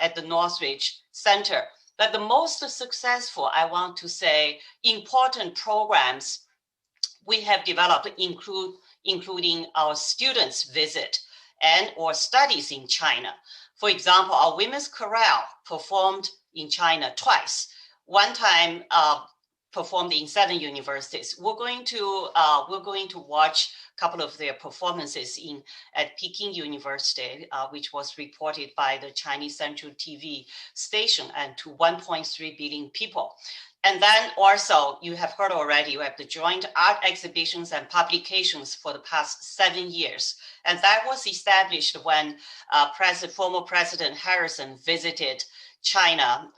at the Northridge Center. But the most successful, I want to say, important programs we have developed including our students' visit and or studies in China. For example, our women's chorale performed in China twice. One time performed in 7 universities. We're going to watch a couple of their performances at Peking University, which was reported by the Chinese Central TV station and to 1.3 billion people. And then also, you have heard already, you have the joint art exhibitions and publications for the past 7 years. And that was established when former President Harrison visited China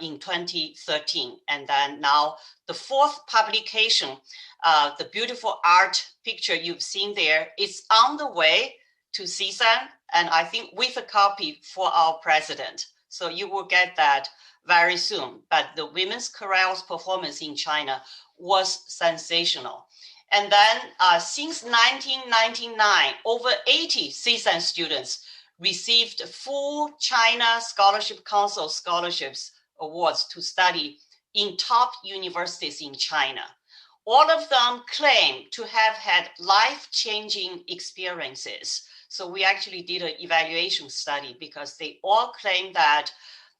in 2013. And then now the 4th publication, the beautiful art picture you've seen there, is on the way to CSUN, and I think with a copy for our president. So you will get that very soon. But the women's chorale's performance in China was sensational. And then since 1999, over 80 CSUN students received full China Scholarship Council scholarships awards to study in top universities in China. All of them claim to have had life-changing experiences. So we actually did an evaluation study because they all claim that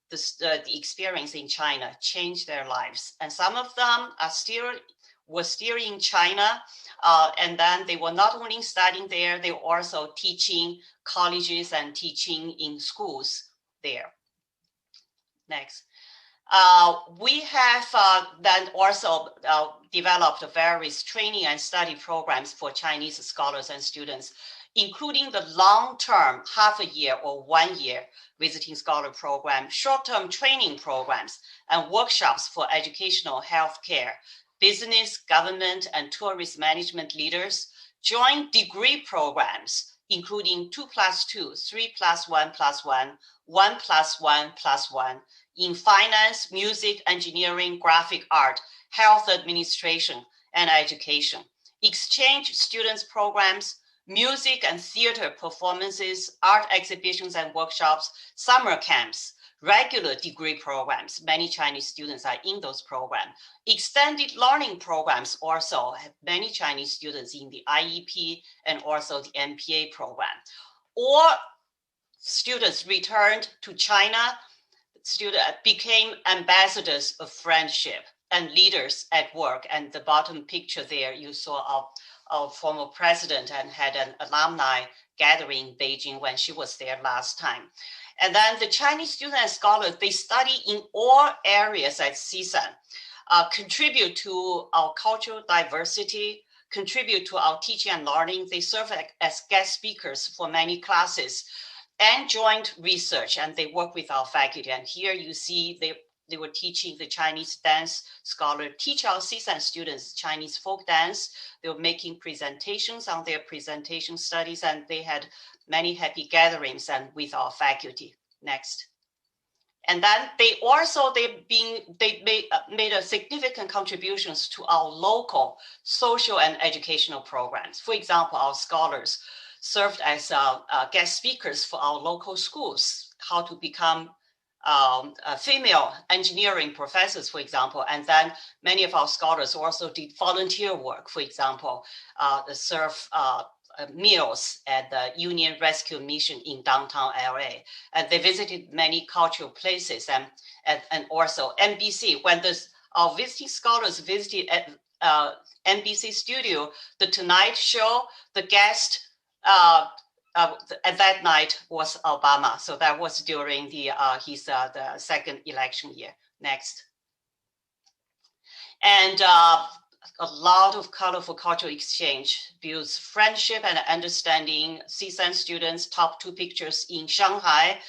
the experience in China changed their lives. And some of them were still in China. And then they were not only studying there, they were also teaching colleges and teaching in schools there. Next. We have then also developed various training and study programs for Chinese scholars and students, including the long-term half a year or 1 year visiting scholar program, short-term training programs, and workshops for educational healthcare, business, government, and tourist management leaders, joint degree programs, including 2+2, 3+1+1, 1+1+1, in finance, music, engineering, graphic art, health administration, and education, exchange students programs, music and theater performances, art exhibitions and workshops, summer camps, regular degree programs. Many Chinese students are in those programs. Extended learning programs also have many Chinese students in the IEP and also the MPA program. Or students returned to China, became ambassadors of friendship and leaders at work. And the bottom picture there, you saw our former president and had an alumni gathering in Beijing when she was there last time. And then the Chinese students and scholars, they study in all areas at CSUN, contribute to our cultural diversity, contribute to our teaching and learning. They serve as guest speakers for many classes and joint research, and they work with our faculty. And here you see they were teaching the Chinese dance scholar, teach our CSUN students Chinese folk dance. They were making presentations on their presentation studies, and they had many happy gatherings and with our faculty. Next. And then they made a significant contributions to our local social and educational programs. For example, our scholars served as guest speakers for our local schools, how to become female engineering professors, for example. And then many of our scholars also did volunteer work, for example, serve meals at the Union Rescue Mission in downtown LA. And they visited many cultural places and also NBC. When our visiting scholars visited at NBC studio, the Tonight Show, the guest at that night was Obama. So that was during the second election year. Next. And a lot of colorful cultural exchange builds friendship and understanding. CSUN students, top 2 pictures in Shanghai.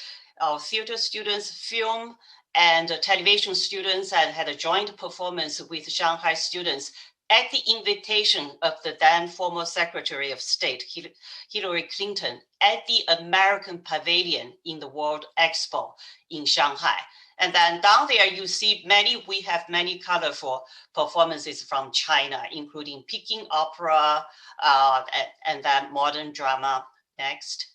Our theater students, film and television students, and had a joint performance with Shanghai students at the invitation of the then former Secretary of State, Hillary Clinton, at the American Pavilion in the World Expo in Shanghai. And then down there, you see we have many colorful performances from China, including Peking opera and then modern drama. Next.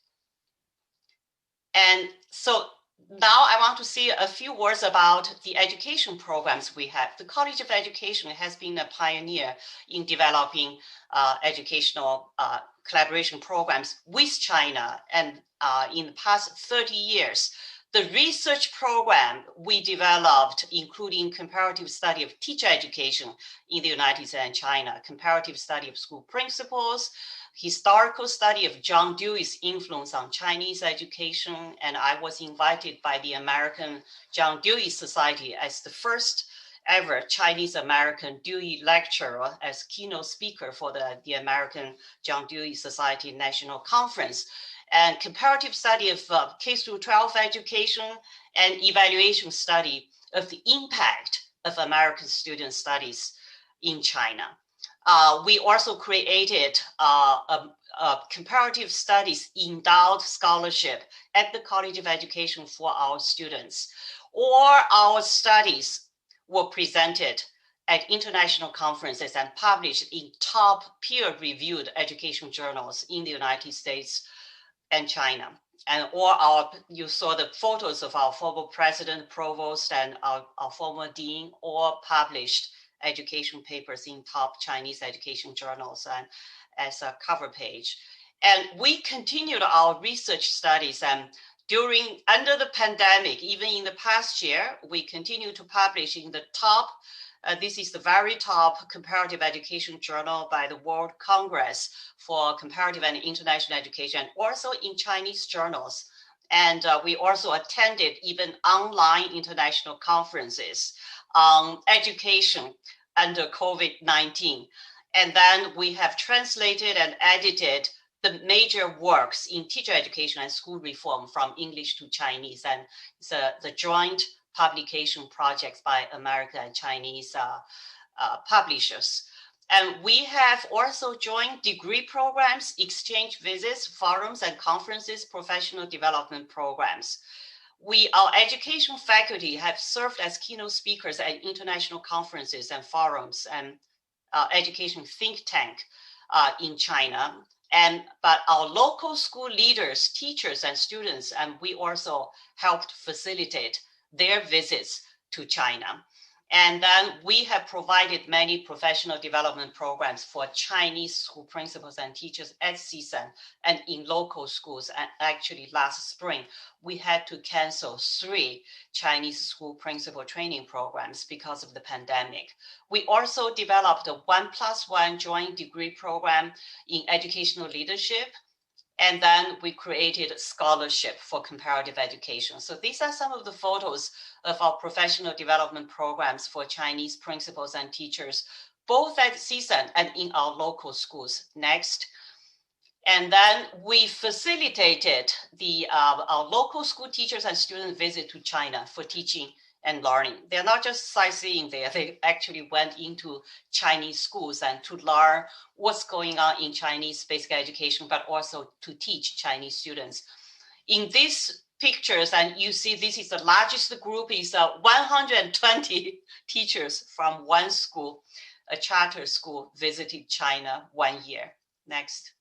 And so now I want to say a few words about the education programs we have. The College of Education has been a pioneer in developing educational collaboration programs with China. And in the past 30 years, the research program we developed, including comparative study of teacher education in the United States and China, comparative study of school principals, historical study of John Dewey's influence on Chinese education. And I was invited by the American John Dewey Society as the first ever Chinese American Dewey lecturer as keynote speaker for the American John Dewey Society National Conference. And comparative study of K-12 education and evaluation study of the impact of American student studies in China. We also created a comparative studies endowed scholarship at the College of Education for our students. All our studies were presented at international conferences and published in top peer-reviewed education journals in the United States and China. And you saw the photos of our former president, provost, and our former dean, all published education papers in top Chinese education journals and as a cover page. And we continued our research studies, and under the pandemic, even in the past year, we continue to publish in the top. This is the very top comparative education journal by the World Congress for Comparative and International Education, and also in Chinese journals. And we also attended even online international conferences on education under COVID-19. And then we have translated and edited the major works in teacher education and school reform from English to Chinese. And it's the joint publication projects by American and Chinese publishers. And we have also joined degree programs, exchange visits, forums and conferences, professional development programs. Our education faculty have served as keynote speakers at international conferences and forums and education think tank in China. But our local school leaders, teachers and students, and we also helped facilitate their visits to China. And then we have provided many professional development programs for Chinese school principals and teachers at CSUN and in local schools. And actually last spring, we had to cancel 3 Chinese school principal training programs because of the pandemic. We also developed a 1+1 joint degree program in educational leadership. And then we created a scholarship for comparative education. So these are some of the photos of our professional development programs for Chinese principals and teachers, both at CSUN and in our local schools. Next. And then we facilitated our local school teachers and students visit to China for teaching and learning. They're not just sightseeing there, they actually went into Chinese schools and to learn what's going on in Chinese basic education, but also to teach Chinese students. In these pictures, and you see this is the largest group, is 120 teachers from one school, a charter school, visited China 1 year. Next.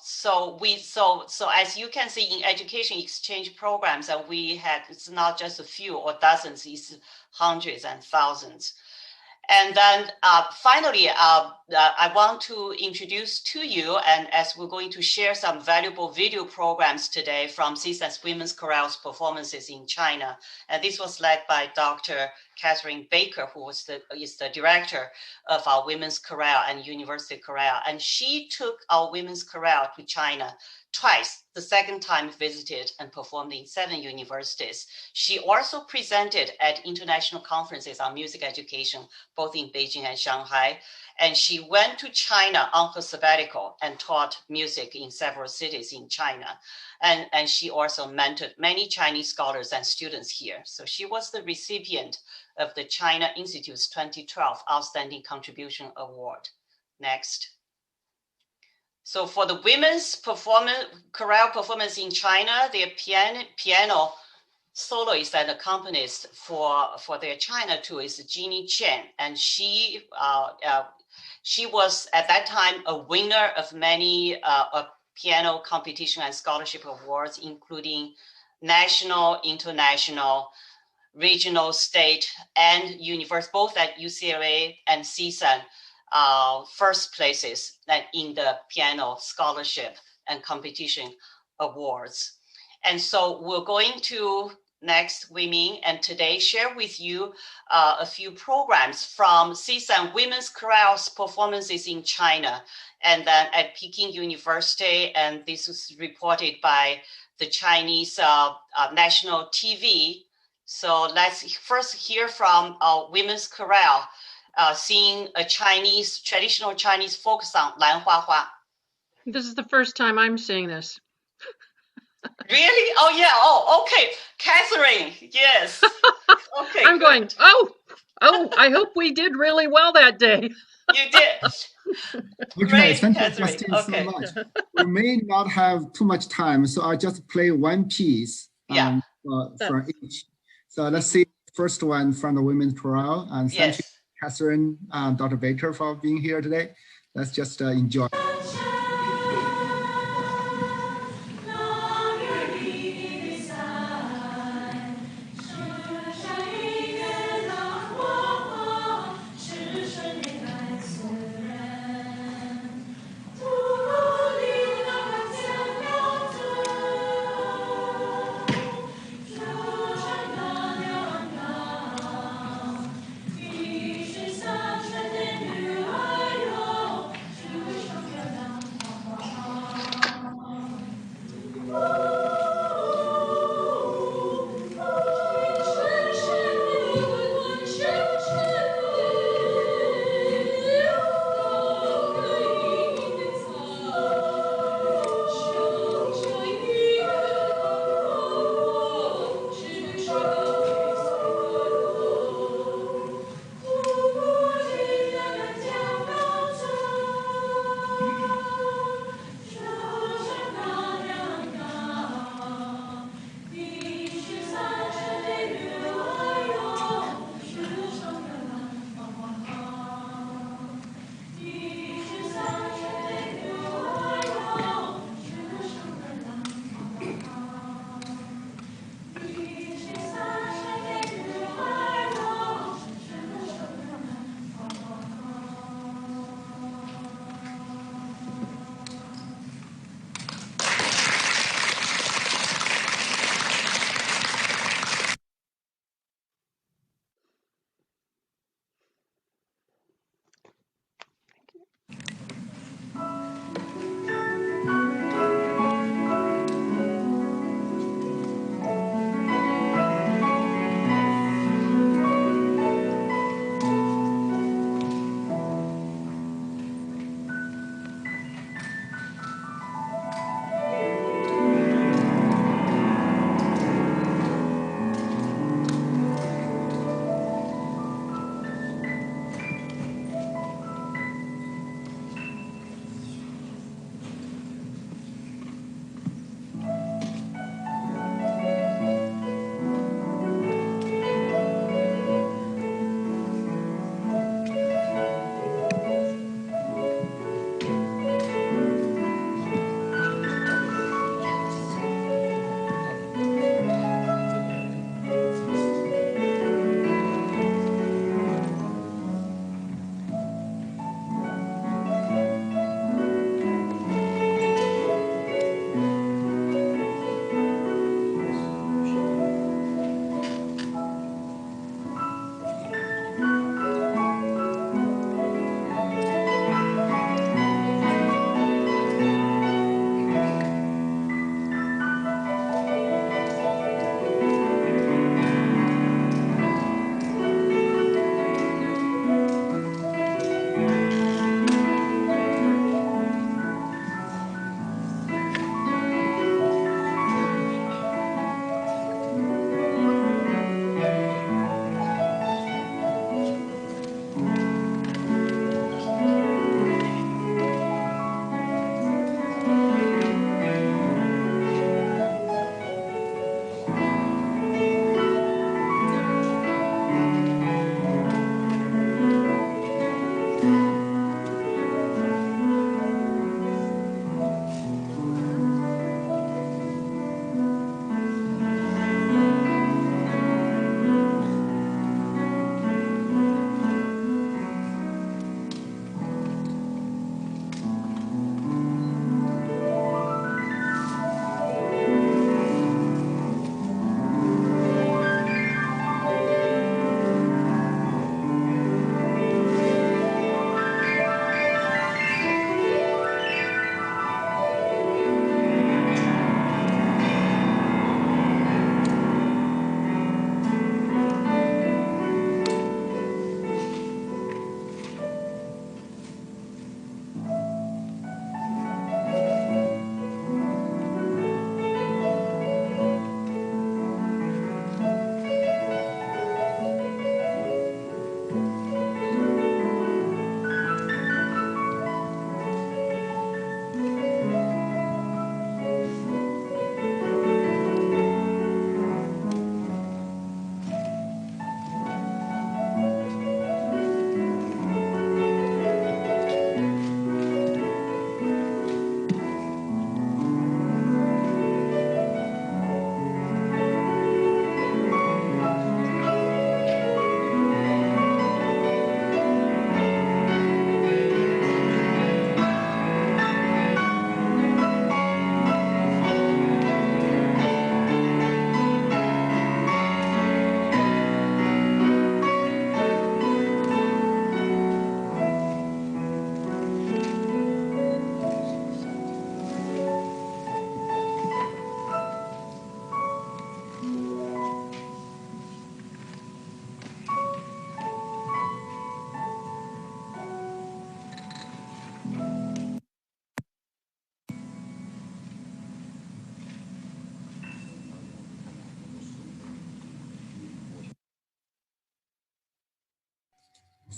So as you can see in education exchange programs, it's not just a few or dozens, it's hundreds and thousands. And then finally, I want to introduce to you, and as we're going to share some valuable video programs today from CSUN's Women's Chorale's performances in China. And this was led by Dr. Catherine Baker, who is the director of our Women's Chorale and University Chorale. And she took our Women's Chorale to China twice. The second time visited and performed in 7 universities. She also presented at international conferences on music education, both in Beijing and Shanghai. And she went to China on her sabbatical and taught music in several cities in China. And she also mentored many Chinese scholars and students here. So she was the recipient of the China Institute's 2012 Outstanding Contribution Award. Next. So for the women's chorale performance in China, their piano soloist and accompanist for their China tour is Jeannie Chen, and she was at that time a winner of many piano competition and scholarship awards, including national, international, regional, state, and university, both at UCLA and CSUN. First places in the piano scholarship and competition awards. And so we're going to next, Wei Ming, and today share with you a few programs from CSUN Women's Chorale's performances in China and then at Peking University. And this was reported by the Chinese national TV. So let's first hear from our Women's Chorale singing a traditional Chinese folk song, Lan Hua Hua. This is the first time I'm seeing this. Really? Oh, yeah. Oh, okay. Catherine, yes. Okay. I'm going, oh, I hope we did really well that day. You did. Okay, Great, thank you, Catherine. Justine, Okay. so much. We may not have too much time, so I'll just play one piece from each. So let's see first one from the Women's Chorale. And thank you, Catherine, Dr. Baker, for being here today. Let's just enjoy.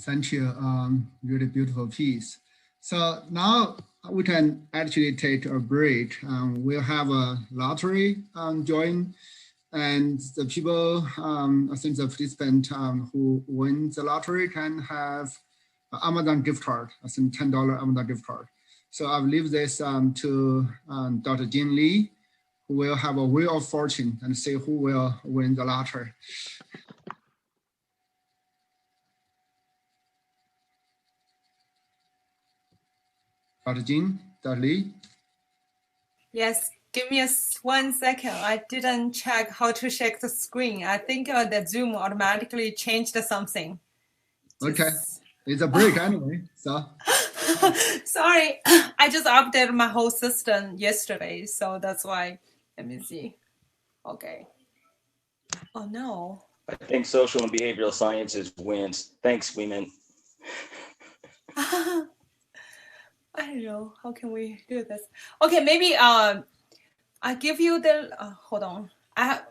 Thank you. Really beautiful piece. So now we can actually take a break. We'll have a lottery join, and the people, I think the participant who wins the lottery can have an Amazon gift card, I think $10 Amazon gift card. So I'll leave this to Dr. Jin Lee, who will have a wheel of fortune and see who will win the lottery. Dr. Jin, Dr. Lee. Yes, give me 1 second. I didn't check how to share the screen. I think the Zoom automatically changed something. Okay, it's a break anyway, so. Sorry, I just updated my whole system yesterday, so that's why. Let me see. Okay. Oh no. I think social and behavioral sciences wins. Thanks, women. I don't know. How can we do this? Okay, maybe I give you the hold on. I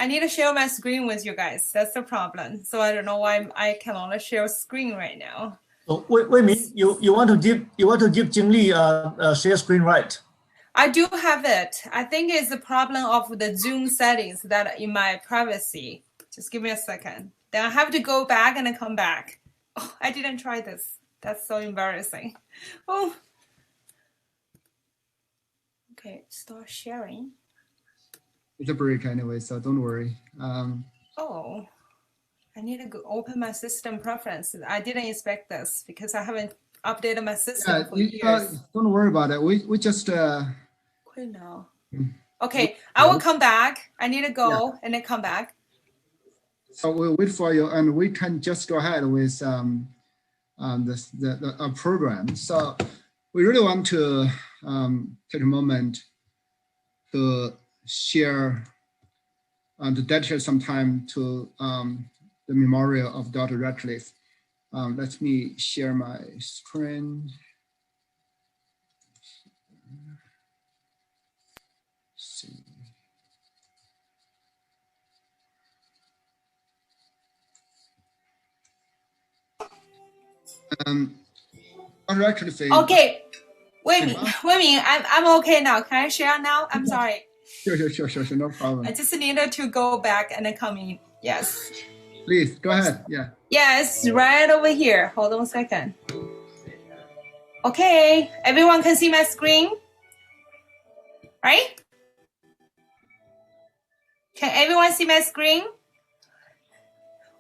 need to share my screen with you guys. That's the problem. So I don't know why I can only share screen right now. So wait a minute. You want to give Jing Li a share screen, right? I do have it. I think it's the problem of the Zoom settings that in my privacy. Just give me a second. Then I have to go back and then come back. Oh, I didn't try this. That's so embarrassing. Oh. Okay, start sharing. It's a break anyway, so don't worry. Oh, I need to go open my system preferences. I didn't expect this because I haven't updated my system for years. Don't worry about it. We just. Quit now. Okay, I will come back. I need to go and then come back. So we'll wait for you, and we can just go ahead with the program. So we really want to take a moment to share and to dedicate some time to the memorial of Dr. Radcliffe. Let me share my screen. Okay, wait a minute. I'm okay now. Can I share now? I'm sorry. Sure, no problem. I just needed to go back and then come in. Yes. Please, go ahead. Yeah. Yes, right over here. Hold on a second. Okay, everyone can see my screen? Right? Can everyone see my screen?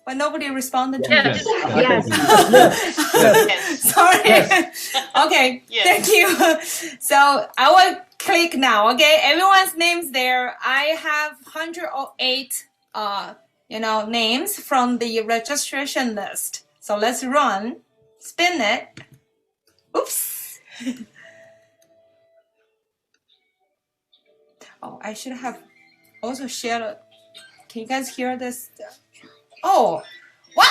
But nobody responded to me. Yes. Sorry. Okay. Yes. Thank you. So I will click now. Okay. Everyone's names there. I have 108 names from the registration list. So let's run. Spin it. Oops. Oh, I should have also shared. Can you guys hear this? Oh, wow!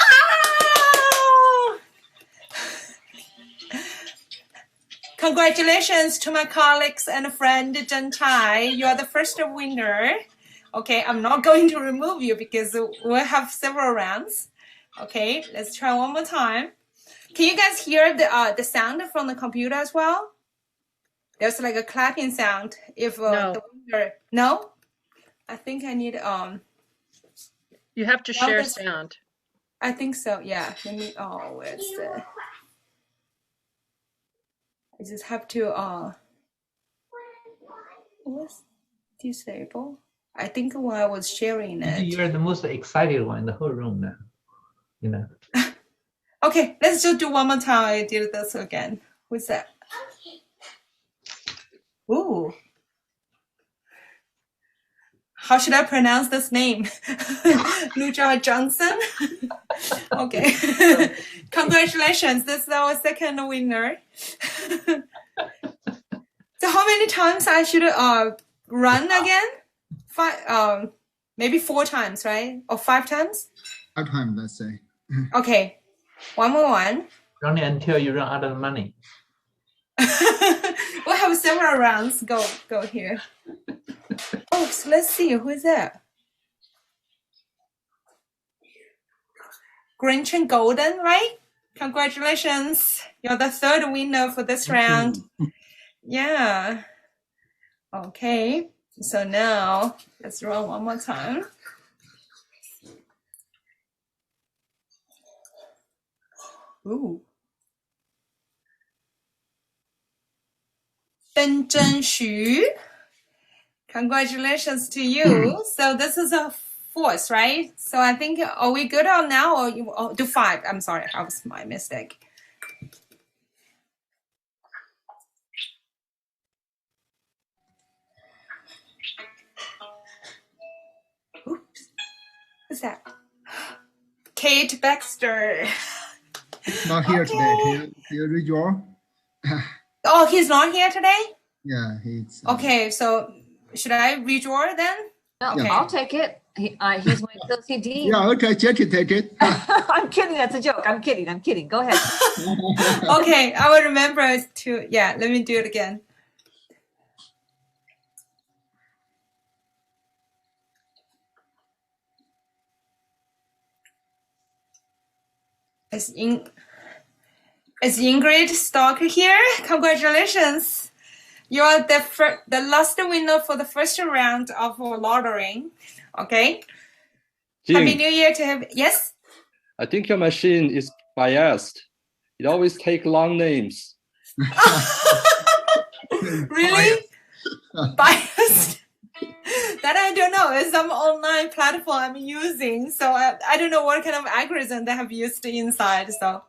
Congratulations to my colleagues and friend Zhen Chai. You are the first winner. Okay, I'm not going to remove you because we'll have several rounds. Okay, let's try one more time. Can you guys hear the sound from the computer as well? There's like a clapping sound. If no. The winner, no? I think I need You have to share sound. I think so. Yeah. Let me. Oh, where's the? I just have to. What's disable? I think when I was sharing it. You're the most excited one in the whole room now. You know. Okay, let's just do one more time. I did this again. What's that? Ooh. How should I pronounce this name? Luja Johnson? Okay. Congratulations. This is our second winner. So how many times I should run again? Maybe 4 times, right? Or 5 times? 5 times, let's say. Okay. One more one. Run until you run out of money. We'll have several rounds. Go here. Oh, so let's see. Who is that? Grinch and Golden, right? Congratulations. You're the third winner for this round. Yeah. Okay. So now let's roll one more time. Ooh. Ben Zhenshu. Congratulations to you. So this is a fourth, right? So I think, are we good on now or you do 5? I'm sorry, that was my mistake. Oops. Who's that? Kate Baxter. Not here today. Can you read your? Oh, he's not here today? Yeah, he's. Okay, so should I redraw then? No, Okay. I'll take it. He's my associate dean. Yeah, okay, Jackie, take it. I'm kidding. That's a joke. I'm kidding. Go ahead. Okay, I will remember to, yeah, let me do it again. Is Ingrid Stock here? Congratulations. You are the last winner for the first round of lottery. Okay. Happy New Year to have, yes? I think your machine is biased. It always takes long names. Really? Biased? That I don't know. It's some online platform I'm using. So I don't know what kind of algorithm they have used inside. So,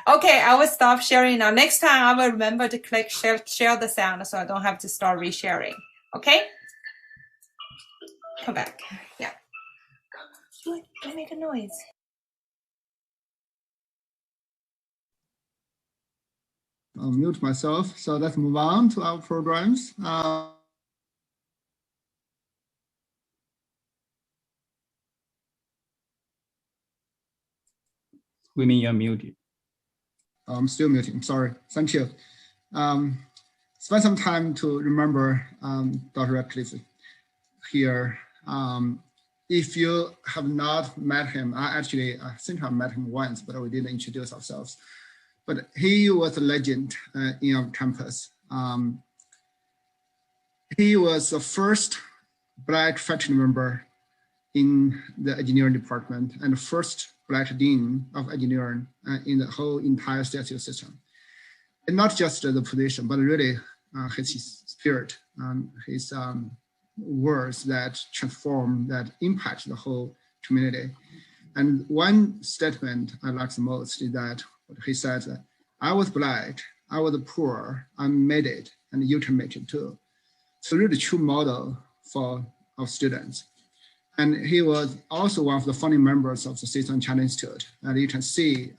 okay, I will stop sharing now. Next time I will remember to click share the sound so I don't have to start resharing. Okay? Come back. Yeah. Don't make a noise. I'll mute myself. So let's move on to our programs. We mean you're muted. I'm still muting. Sorry. Thank you. Spend some time to remember Dr. Radcliffe here. If you have not met him, I think I met him once, but we didn't introduce ourselves. But he was a legend in our campus. He was the first Black faculty member in the engineering department and the first Black dean of engineering in the whole entire CSU system. And not just the position, but really his spirit, his words that transform, that impact the whole community. And one statement I like the most is that he said, I was Black, I was poor, I made it, and you can make it too. So really true model for our students. And he was also one of the founding members of the CSUN China Institute. And you can see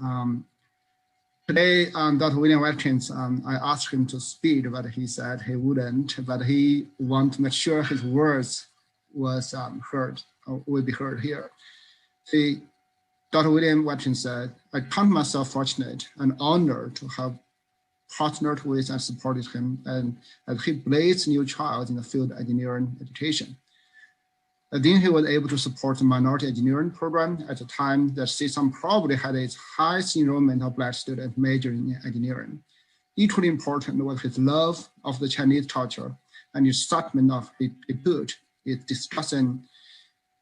today, Dr. William Watkins, I asked him to speak, but he said he wouldn't, but he wanted to make sure his words was heard, or will be heard here. See, Dr. William Watkins said, I count myself fortunate and honored to have partnered with and supported him, and as he blazed new trails in the field of engineering education. Then he was able to support the minority engineering program at a time that CSUN probably had its highest enrollment of Black students majoring in engineering. Equally important was his love of the Chinese culture and his statement of he put his discussion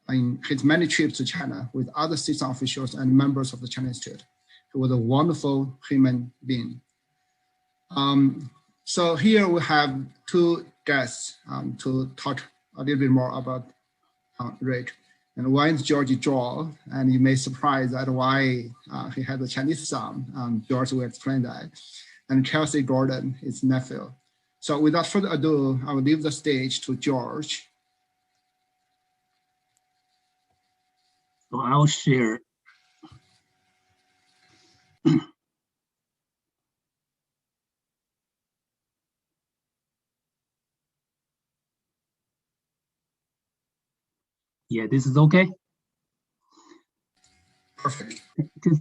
in his many trips to China with other CSUN officials and members of the China Institute. He was a wonderful human being. So here we have two guests to talk a little bit more about Rick. And one is Georgie Zhou, and you may be surprised at why he has a Chinese son. George will explain that. And Kelsey Gordon, his nephew. So without further ado, I will leave the stage to George. So I'll share. Yeah, this is okay? Perfect.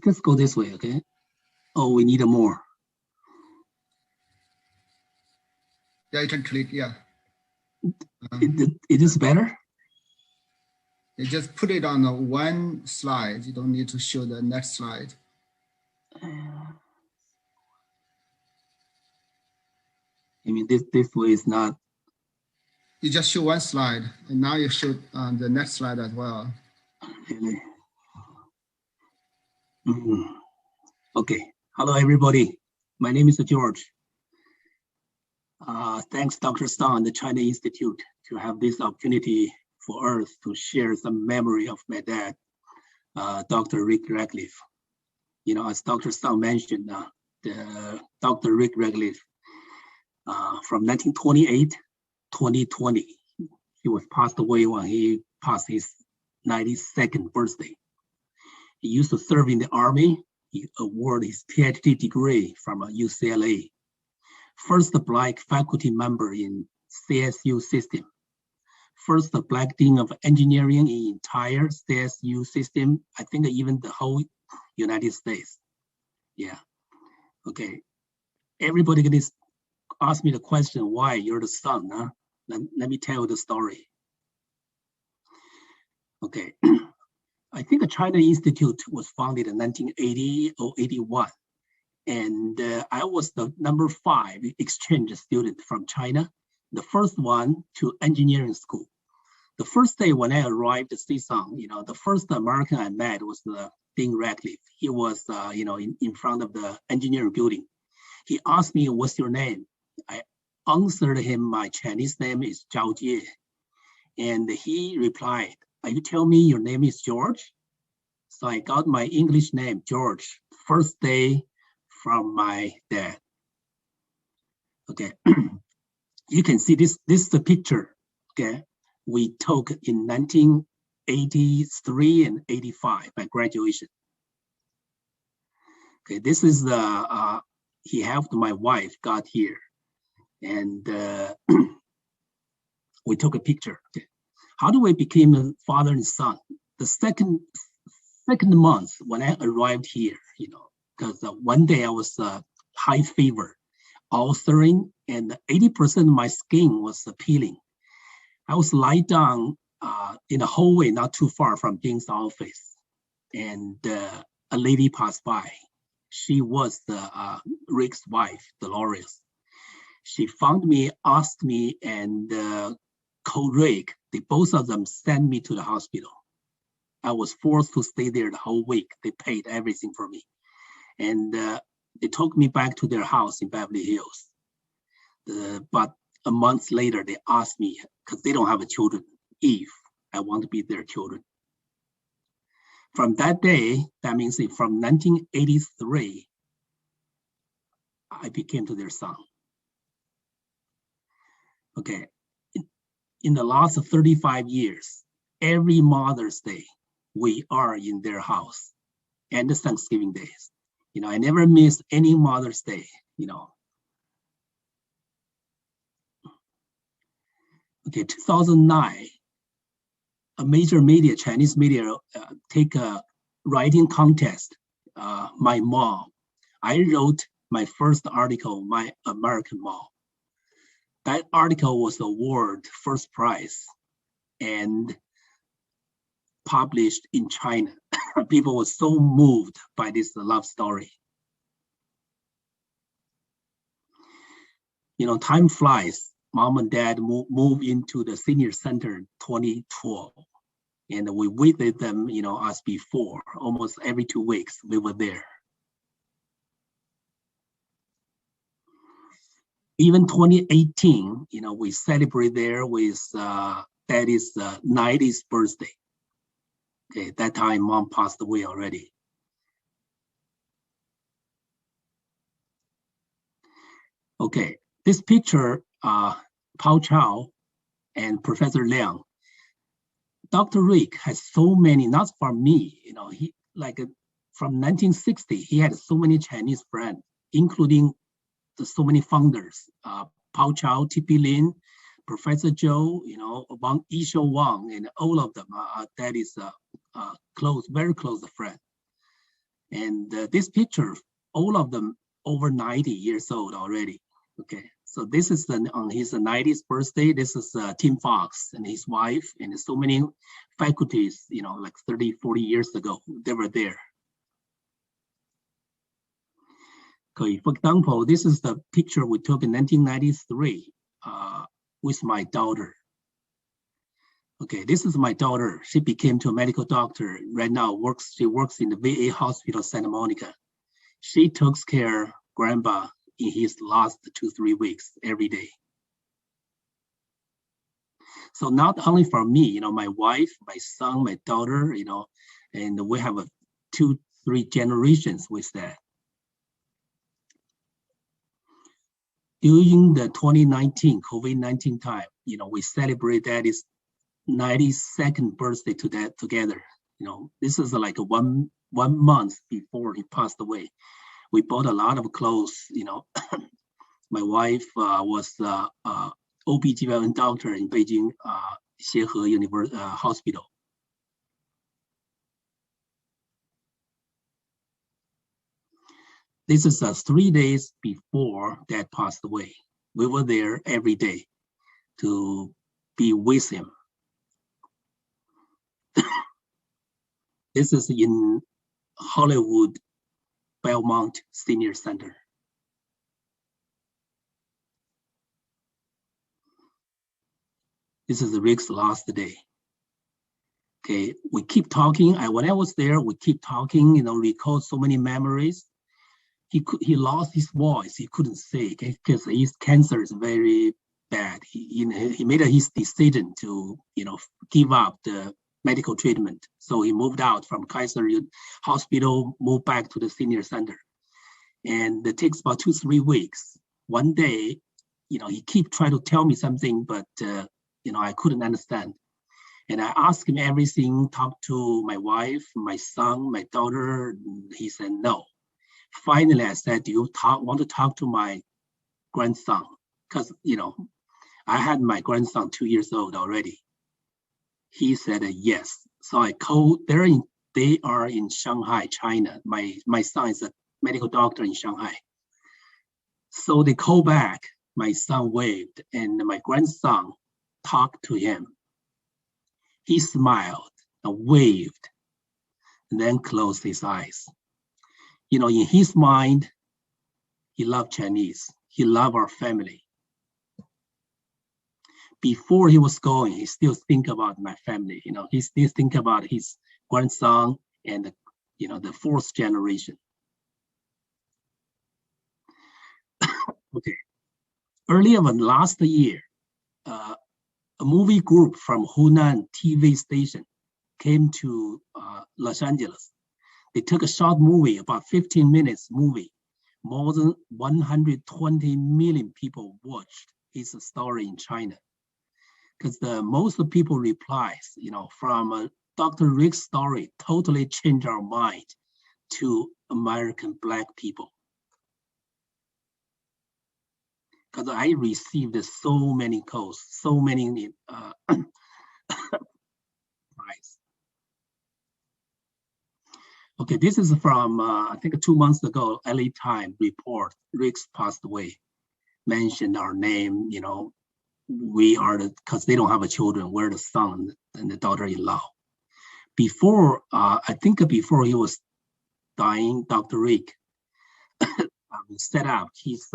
Just go this way, okay? Oh, we need more. Yeah, you can click, yeah. It is better? You just put it on the one slide. You don't need to show the next slide. I mean, this way is not. You just show one slide, and now you show the next slide as well. Really? Okay. Hello, everybody. My name is George. Thanks, Dr. Song and the China Institute to have this opportunity for us to share some memory of my dad, Dr. Rick Ratcliffe. You know, as Dr. Song mentioned, Dr. Rick Ratcliffe, from 1928, 2020, he was passed away when he passed his 92nd birthday. He used to serve in the Army. He awarded his PhD degree from UCLA. First Black faculty member in CSU system. First Black Dean of Engineering in entire CSU system, I think even the whole United States. Yeah, okay. Everybody can ask me the question, why you're the son, huh? Let me tell you the story. Okay, I think the China Institute was founded in 1980 or 81. And I was the number 5 exchange student from China, the first one to engineering school. The first day when I arrived at CSUN, you know, the first American I met was Dean Ratcliffe. He was, you know, in front of the engineering building. He asked me, what's your name? I answered him, my Chinese name is Zhao Jie. And he replied, are you telling me your name is George? So I got my English name, George, first day from my dad. Okay, you can see this is the picture, okay, we took in 1983 and 85 at graduation. Okay, this is the, he helped my wife got here, and we took a picture. Okay. How do we become a father and son? The second month when I arrived here, you know, because one day I was high fever, ulcering, and 80% of my skin was peeling. I was lying down in a hallway not too far from Dean's office, and a lady passed by. She was Rick's wife, Dolores. She found me, asked me, and called Rick. Both of them sent me to the hospital. I was forced to stay there the whole week. They paid everything for me. And they took me back to their house in Beverly Hills. But a month later, they asked me, because they don't have children, if I want to be their children. From that day, that means from 1983, I became to their son. Okay, in the last 35 years, every Mother's Day, we are in their house, and the Thanksgiving days. You know, I never miss any Mother's Day, you know. Okay, 2009, a major media, Chinese media, take a writing contest. My mom, I wrote my first article, My American Mom. That article was awarded first prize and published in China. People were so moved by this love story. You know, time flies. Mom and dad moved into the senior center in 2012. And we visited them, you know, as before. Almost every 2 weeks, we were there. Even 2018, you know, we celebrate there with daddy's 90th birthday. Okay, that time mom passed away already. Okay, this picture, Pao Chao and Professor Liang. Dr. Rick has so many, not for me, you know, he from 1960, he had so many Chinese friends, including so many founders, Pao Chao, T.P. Lin, Professor Zhou, you know, Wang Yishou Wang, and all of them, that is close, very close friend. And this picture, all of them over 90 years old already. Okay, so this is on his 90th birthday. This is Tim Fox and his wife, and so many faculties, you know, like 30, 40 years ago, they were there. Okay, for example, this is the picture we took in 1993 with my daughter. Okay, this is my daughter. She became a medical doctor. Right now, she works in the VA hospital, Santa Monica. She takes care of grandpa in his last 2-3 weeks every day. So not only for me, my wife, my son, my daughter, and we have 2-3 generations with that. During the 2019 COVID-19 time, we celebrate that is 92nd birthday together. This is like one month before he passed away. We bought a lot of clothes. My wife was OB/GYN doctor in Beijing Xiehe Hospital. This is 3 days before Dad passed away. We were there every day to be with him. This is in Hollywood Belmont Senior Center. This is Rick's last day. Okay, we keep talking. When I was there, we keep talking, recall so many memories. He lost his voice. He couldn't say because his cancer is very bad. He made his decision to, give up the medical treatment. So he moved out from Kaiser Hospital, moved back to the senior center. And it takes about 2-3 weeks. One day, he keep trying to tell me something, but, I couldn't understand. And I asked him everything, talked to my wife, my son, my daughter. He said, no. Finally, I said, do you want to talk to my grandson? Because, I had my grandson 2 years old already. He said yes. So I called, they are in Shanghai, China. My son is a medical doctor in Shanghai. So they called back, my son waved, and my grandson talked to him. He smiled and waved, and then closed his eyes. In his mind, he loved Chinese. He loved our family. Before he was going, he still think about my family. He still think about his grandson and the 4th generation. Okay. Earlier last year, a movie group from Hunan TV station came to Los Angeles. They took a short movie, about 15 minutes movie. More than 120 million people watched his story in China. Because most of the people replies, from Dr. Rick's story, totally changed our mind to American Black people. Because I received so many calls, so many prize. Okay, this is from, I think 2 months ago, LA Times report, Rick's passed away, mentioned our name, we are because they don't have a children, we're the son and the daughter-in-law. Before, I think before he was dying, Dr. Rick set up his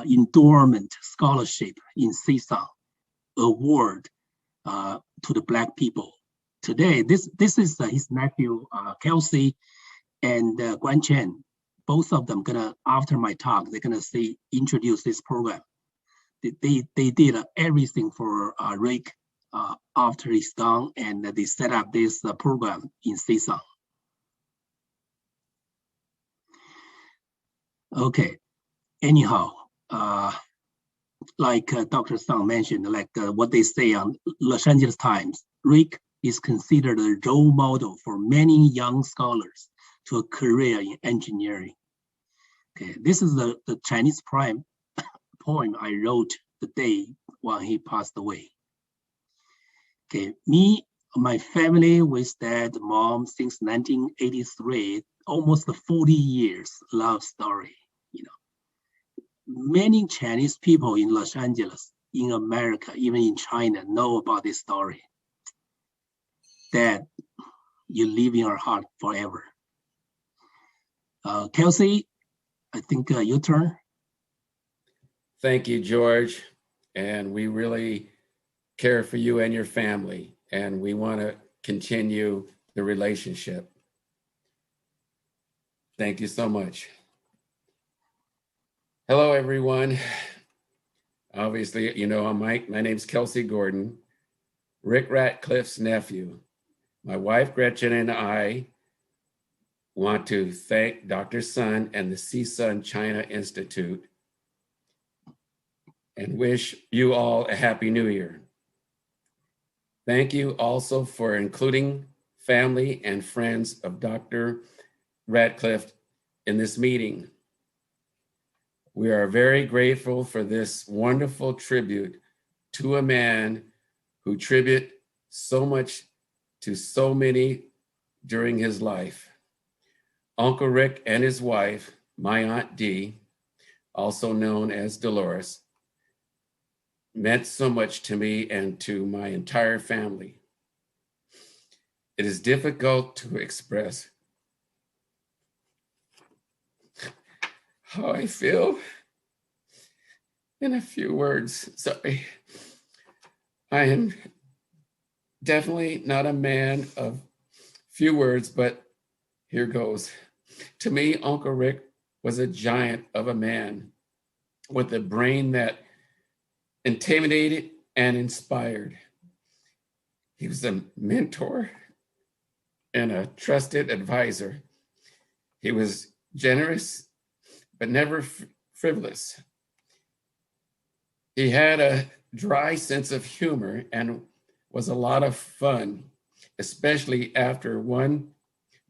endowment scholarship in CSUN award to the Black people. Today, this is his nephew, Kelsey, and Guan Chen. Both of them after my talk, they're gonna introduce this program. They did everything for Rick after he's gone, and they set up this program in CSUN. Okay, anyhow, like Dr. Song mentioned, like what they say on Los Angeles Times, Rick is considered a role model for many young scholars to a career in engineering. Okay, this is the Chinese poem I wrote the day when he passed away. Okay, my family with dad, mom since 1983, almost 40 years love story. Many Chinese people in Los Angeles, in America, even in China, know about this story. Dad, you live in our heart forever. Kelsey, I think your turn. Thank you, George. And we really care for you and your family, and we want to continue the relationship. Thank you so much. Hello, everyone. Obviously, you know, I'm Mike. My name's Kelsey Gordon, Rick Ratcliffe's nephew. My wife, Gretchen, and I want to thank Dr. Sun and the CSUN China Institute and wish you all a Happy New Year. Thank you also for including family and friends of Dr. Ratcliffe in this meeting. We are very grateful for this wonderful tribute to a man who contributed so much to so many during his life. Uncle Rick and his wife, my Aunt Dee, also known as Dolores, meant so much to me and to my entire family. It is difficult to express how I feel in a few words. Sorry. I am definitely not a man of few words, but here goes. To me, Uncle Rick was a giant of a man with a brain that intimidated and inspired. He was a mentor and a trusted advisor. He was generous, but never frivolous. He had a dry sense of humor and was a lot of fun, especially after one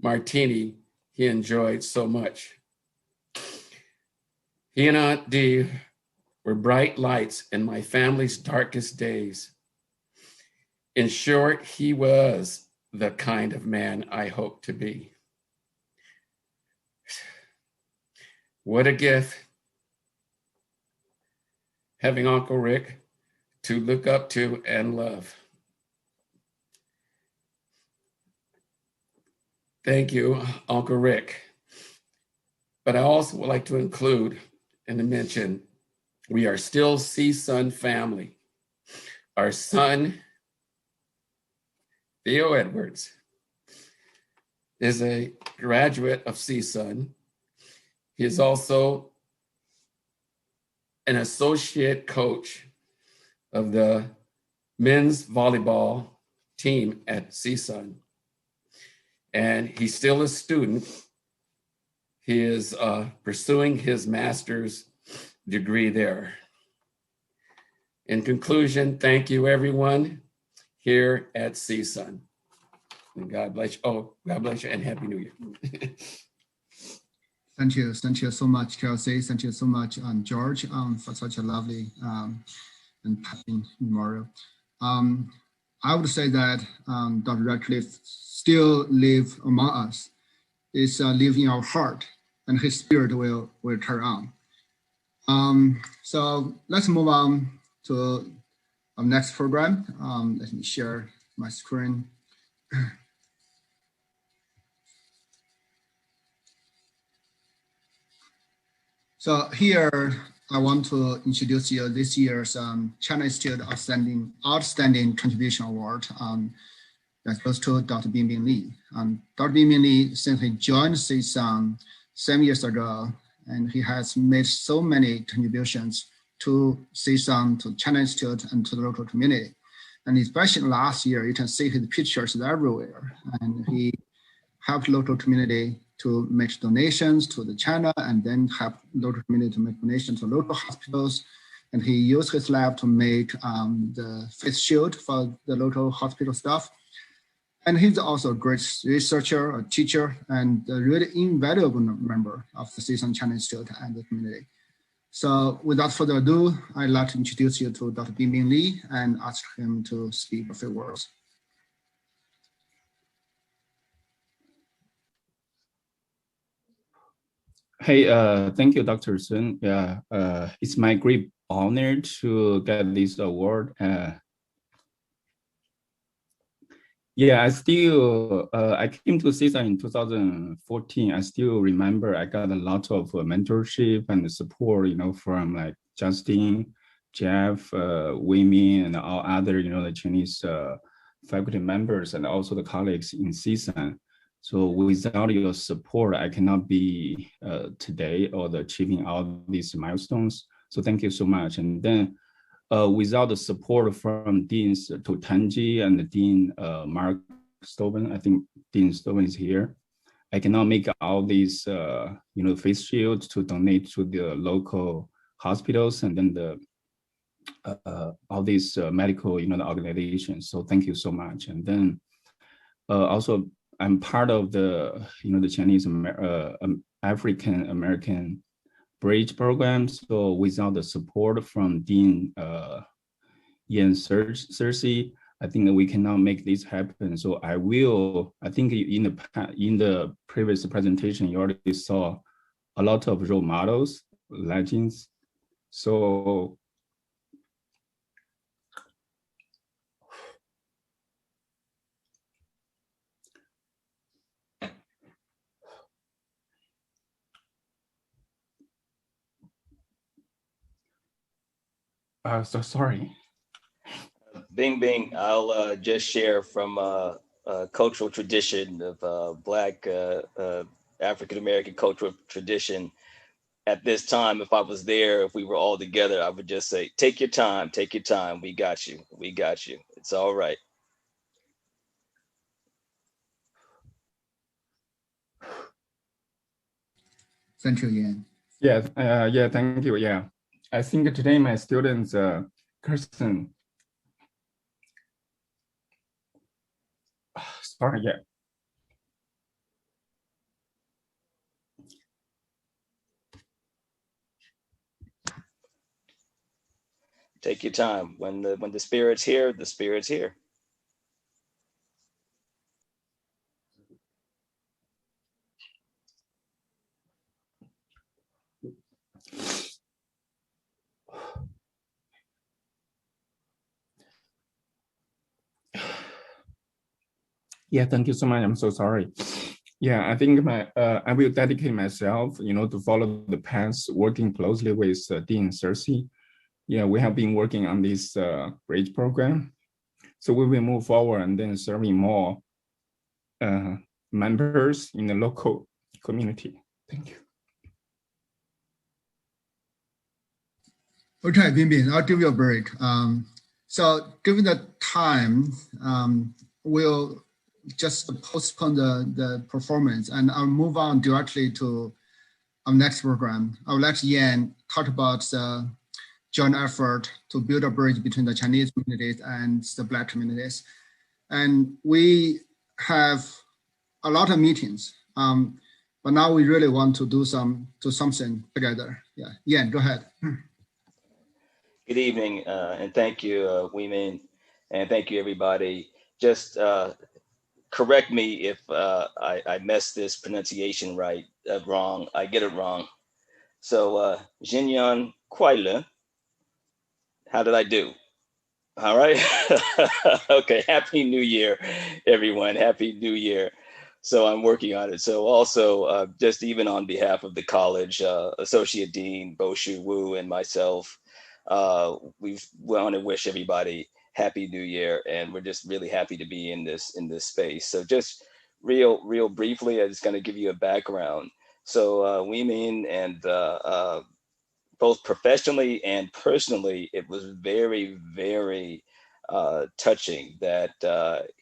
martini he enjoyed so much. He and Aunt Dee were bright lights in my family's darkest days. In short, he was the kind of man I hoped to be. What a gift having Uncle Rick to look up to and love. Thank you, Uncle Rick. But I also would like to include and to mention, we are still CSUN family. Our son, Theo Edwards, is a graduate of CSUN. He is also an associate coach of the men's volleyball team at CSUN. And he's still a student. He is pursuing his master's degree there. In conclusion, thank you everyone here at CSUN. And God bless you. Oh, God bless you and Happy New Year. Thank you so much, Kelsey. Thank you so much, George, for such a lovely and touching memorial. I would say that Dr. Ratcliffe still lives among us. Is live in our heart, and his spirit will turn on. So let's move on to our next program. Let me share my screen. So here, I want to introduce you this year's China Institute Outstanding Contribution Award. That goes to Dr. Bingbing Li. Dr. Bingbing Li, since he joined CSUN 7 years ago, and he has made so many contributions to CSUN, to China Institute, and to the local community. And especially last year, you can see his pictures everywhere. And he helped local community to make donations to the China, and then help local community to make donations to local hospitals. And he used his lab to make the face shield for the local hospital staff. And he's also a great researcher, a teacher, and a really invaluable member of the CSUN China Institute and the community. So without further ado, I'd like to introduce you to Dr. Bingbing Li and ask him to speak a few words. Hey, thank you, Dr. Sun. Yeah, it's my great honor to get this award. Yeah, I still, I came to CSUN in 2014. I still remember I got a lot of mentorship and support, from like Justin, Jeff, Wei Min, and all other, the Chinese faculty members and also the colleagues in CSUN. So without your support, I cannot be today or achieving all these milestones. So thank you so much. And then without the support from Deans Totanji and Dean Mark Stoven, I think Dean Stoven is here, I cannot make all these, face shields to donate to the local hospitals and then the all these medical, the organizations. So thank you so much. And then also I'm part of the, the Chinese African American bridge program. So without the support from Dean Ian Cersei, I think we cannot make this happen. So I think in the previous presentation, you already saw a lot of role models, legends. So so sorry. Bing, Bing, I'll just share from a cultural tradition of Black African-American cultural tradition. At this time, if I was there, if we were all together, I would just say, take your time, take your time. We got you. We got you. It's all right. Thank you, Ian. Yeah, thank you. Yeah, I think today my students, Kirsten, sorry, yeah. Take your time. When the spirit's here, the spirit's here. Yeah, thank you so much. I'm so sorry. Yeah, I think I will dedicate myself, to follow the path, working closely with Dean Cersei. Yeah, we have been working on this bridge program. So we will move forward and then serving more members in the local community. Thank you. Okay, Binbin, I'll give you a break. So given the time, we'll just postpone the performance and I'll move on directly to our next program. I will let Yan talk about the joint effort to build a bridge between the Chinese communities and the Black communities. And we have a lot of meetings, but now we really want to do something together. Yeah, Yan, go ahead. Good evening, and thank you, Wei Min, and thank you, everybody. Just correct me if I messed this pronunciation wrong. I get it wrong. So, Jinyan Kuai. How did I do? All right. Okay. Happy New Year, everyone. Happy New Year. So I'm working on it. So also, just even on behalf of the college, Associate Dean Bo Shu Wu and myself, we want to wish everybody Happy New Year, and we're just really happy to be in this space. So just real briefly, I'm just going to give you a background. So Wei Min and both professionally and personally, it was very, very touching that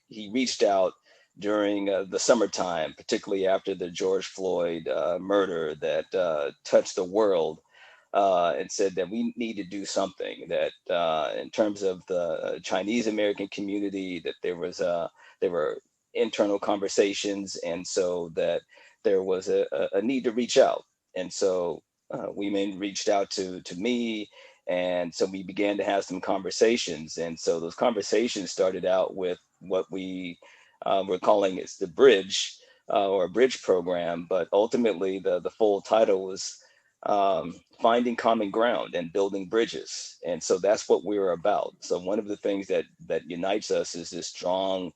he reached out during the summertime, particularly after the George Floyd murder that touched the world, and said that we need to do something, that in terms of the Chinese American community, that there were internal conversations, and so that there was a need to reach out. And so Wei Min reached out to me, and so we began to have some conversations. And so those conversations started out with what we were calling it's the bridge or a bridge program, but ultimately the full title was finding common ground and building bridges. And so that's what we're about. So one of the things that unites us is this strong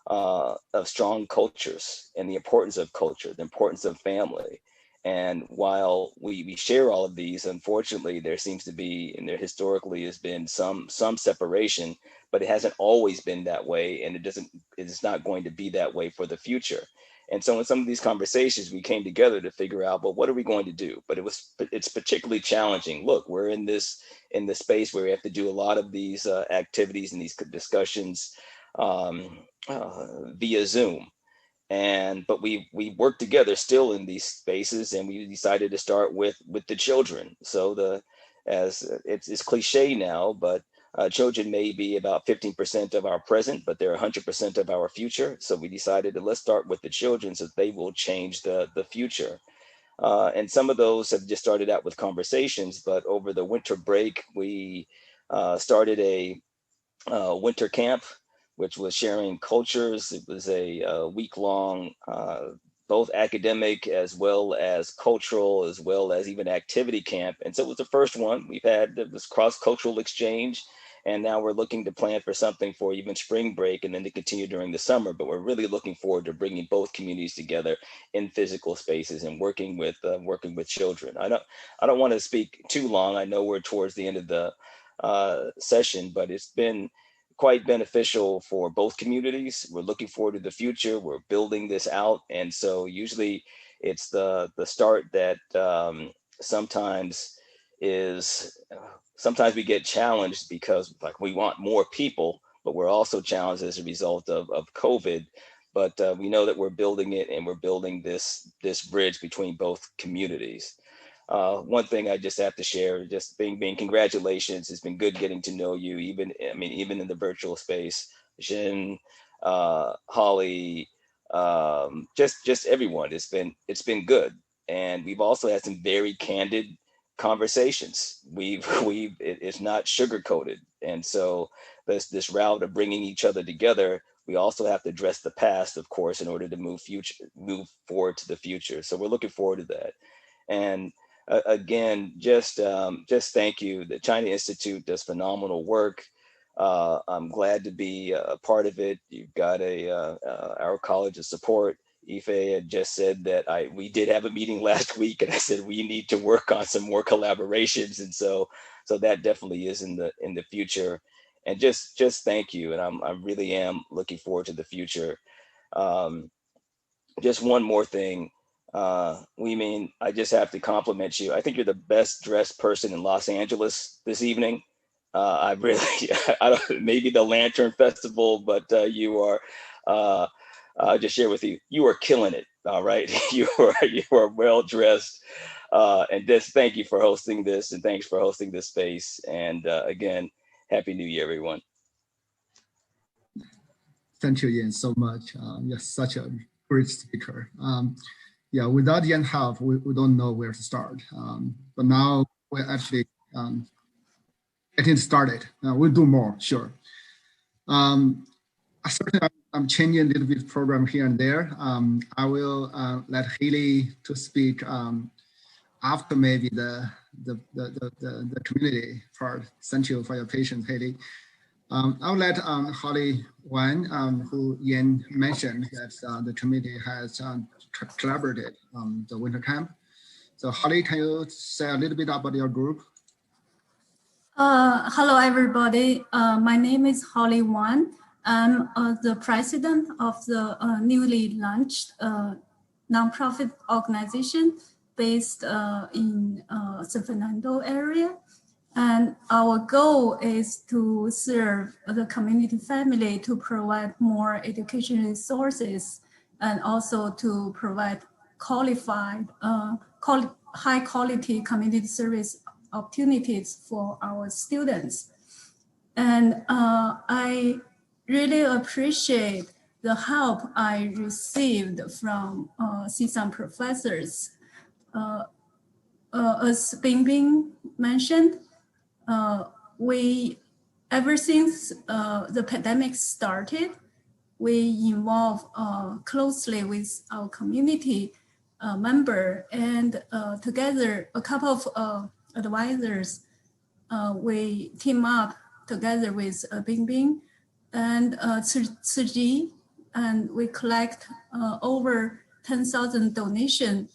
of strong cultures and the importance of culture, the importance of family. And while we share all of these, unfortunately, there seems to be, and there historically has been some separation, but it hasn't always been that way, and it's not going to be that way for the future. And so in some of these conversations, we came together to figure out, well, what are we going to do? But it's particularly challenging. Look, we're in this space where we have to do a lot of these activities and these discussions via Zoom. But we work together still in these spaces, and we decided to start with the children. So as it's cliche now, but children may be about 15% of our present, but they're 100% of our future. So we decided to let's start with the children, so they will change the future. And some of those have just started out with conversations, but over the winter break, we started a winter camp, which was sharing cultures. It was a week-long, both academic as well as cultural, as well as even activity camp. And so it was the first one. We've had this cross-cultural exchange, and now we're looking to plan for something for even spring break and then to continue during the summer. But we're really looking forward to bringing both communities together in physical spaces and working with children. I don't want to speak too long. I know we're towards the end of the session, but it's been quite beneficial for both communities. We're looking forward to the future. We're building this out. And so usually it's the start that sometimes we get challenged because like we want more people, but we're also challenged as a result of COVID. But we know that we're building it, and we're building this bridge between both communities. One thing I just have to share, just being congratulations. It's been good getting to know you, even in the virtual space. Jin, Holly, just everyone. It's been good, and we've also had some very candid conversations. It's not sugar coated, and so this route of bringing each other together. We also have to address the past, of course, in order to move forward to the future. So we're looking forward to that, and again, just thank you. The China Institute does phenomenal work. I'm glad to be a part of it. You've got our college of support. Ife had just said that we did have a meeting last week, and I said we need to work on some more collaborations, and so that definitely is in the future. And just thank you, and I really am looking forward to the future. Just one more thing. I just have to compliment you. I think you're the best dressed person in Los Angeles this evening. I really, I don't, maybe the Lantern Festival, but you are, I'll just share with you, you are killing it. All right. You are well dressed. And just thank you for hosting this, and thanks for hosting this space. And again, Happy New Year, everyone. Thank you, Ian, so much. You're such a great speaker. Yeah, without Ian's help, we don't know where to start. But now we're actually getting started. We'll do more, sure. Certainly, I'm changing a little bit of program here and there. I will let Haley to speak after maybe the community part. Thank you for your patience, Haley. I'll let Holly Wan, who Ian mentioned that the committee has collaborated on the winter camp. So Holly, can you say a little bit about your group? Hello, everybody. My name is Holly Wan. I'm the president of the newly launched nonprofit organization based in San Fernando area. And our goal is to serve the community family to provide more education resources and also to provide qualified, high quality community service opportunities for our students. And I really appreciate the help I received from CSUN professors. As Bingbing mentioned, ever since the pandemic started, we involve closely with our community member, and together, a couple of advisors, we team up together with Bingbing and Tzu and we collect over 10,000 donations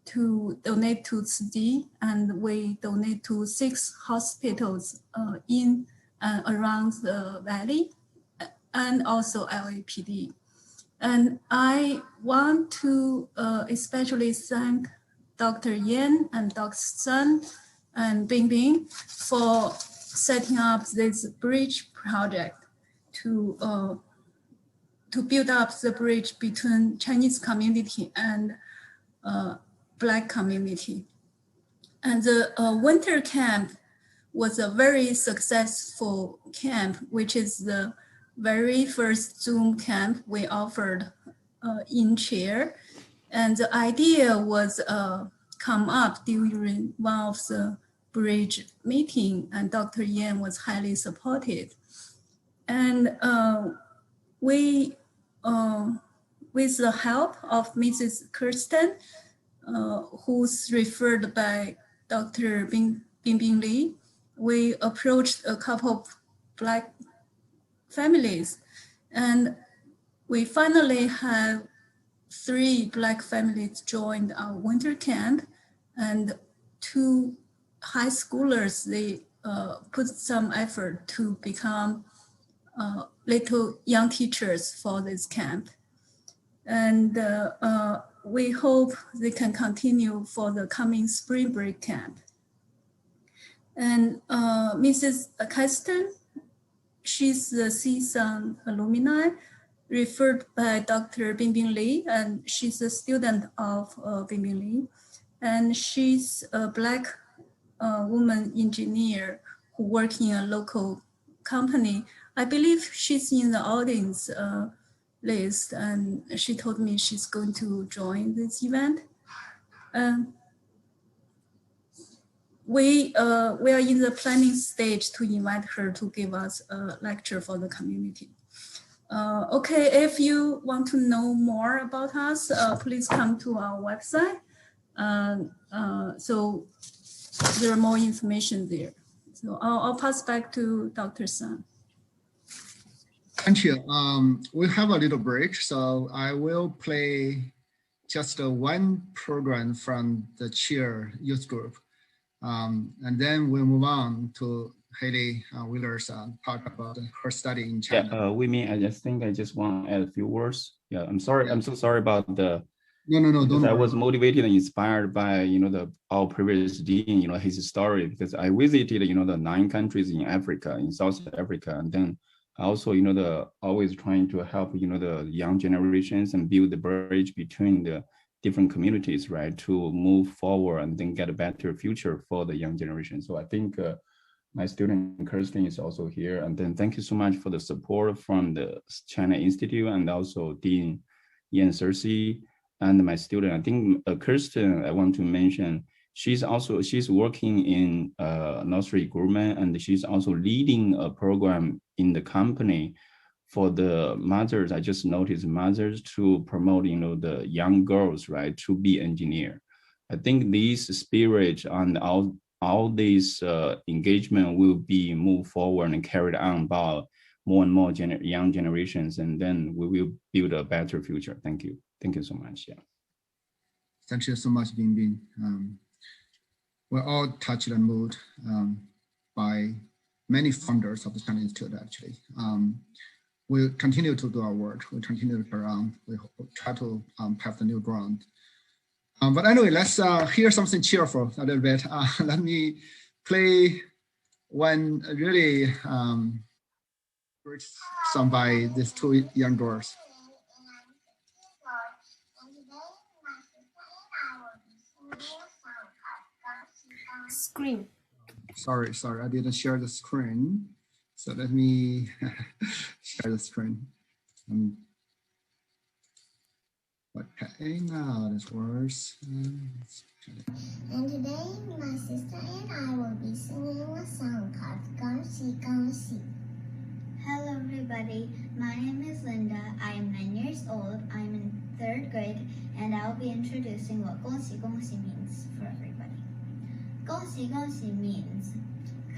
to donate to CD, and we donate to 6 hospitals in and around the valley, and also LAPD. And I want to especially thank Dr. Yan and Dr. Sun and Bingbing for setting up this bridge project to build up the bridge between Chinese community and Black community. And the winter camp was a very successful camp, which is the very first Zoom camp we offered in Chair. And the idea was come up during one of the bridge meeting, and Dr. Yan was highly supportive. And we, with the help of Mrs. Kirsten, who's referred by Dr. Bingbing Li, we approached a couple of Black families, and we finally have 3 Black families joined our winter camp, and 2 high schoolers, they put some effort to become little young teachers for this camp. And we hope they can continue for the coming spring break camp. And Mrs. Kirsten, she's the CSUN alumni referred by Dr. Bingbing Li, and she's a student of Bingbing Li. And she's a Black woman engineer who works in a local company. I believe she's in the audience list, and she told me she's going to join this event. We are in the planning stage to invite her to give us a lecture for the community. Okay, if you want to know more about us, please come to our website. So there are more information there. So I'll pass back to Dr. Sun. Thank you. We have a little break, so I will play just one program from the Cheer youth group. And then we'll move on to Haley Wheeler's part about her study in China. Yeah, I just think I just want to add a few words. Yeah, I'm sorry. I'm so sorry about the. No, don't. I was motivated and inspired by our previous dean, his story, because I visited the 9 countries in Africa, in South Africa, and then also always trying to help the young generations and build the bridge between the different communities, right, to move forward and then get a better future for the young generation. So I think my student Kirsten is also here, and then thank you so much for the support from the China Institute and also Dean Yan Cersei. And my student, I think Kirsten, I want to mention, she's working in nursery grooming, and she's also leading a program in the company for the mothers. I just noticed mothers to promote, the young girls, right, to be engineer. I think this spirit and all this engagement will be moved forward and carried on by more and more young generations, and then we will build a better future. Thank you. Thank you so much. Yeah. Thank you so much, Bingbing. We're all touched and moved by many founders of the China Institute, actually. We'll continue to do our work. We'll continue to go around. We try to pave the new ground. But anyway, let's hear something cheerful a little bit. Let me play one really great song by these 2 young girls. Screen. Sorry, I didn't share the screen. So let me share the screen. Okay, now this works. And today, my sister and I will be singing a song called Gongxi Gongxi. Hello everybody, my name is Linda. I am 9 years old. I'm in 3rd grade, and I'll be introducing what Gongxi Gongxi means for everybody. Gongxi Gongxi means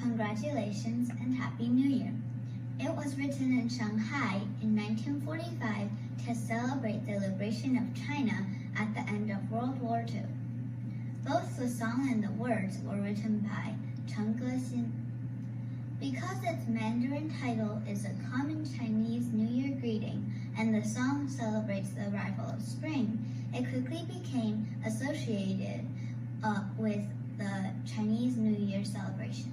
congratulations and Happy New Year. It was written in Shanghai in 1945 to celebrate the liberation of China at the end of World War II. Both the song and the words were written by Cheng Gexin. Because its Mandarin title is a common Chinese New Year greeting and the song celebrates the arrival of spring, it quickly became associated with the Chinese New Year celebration.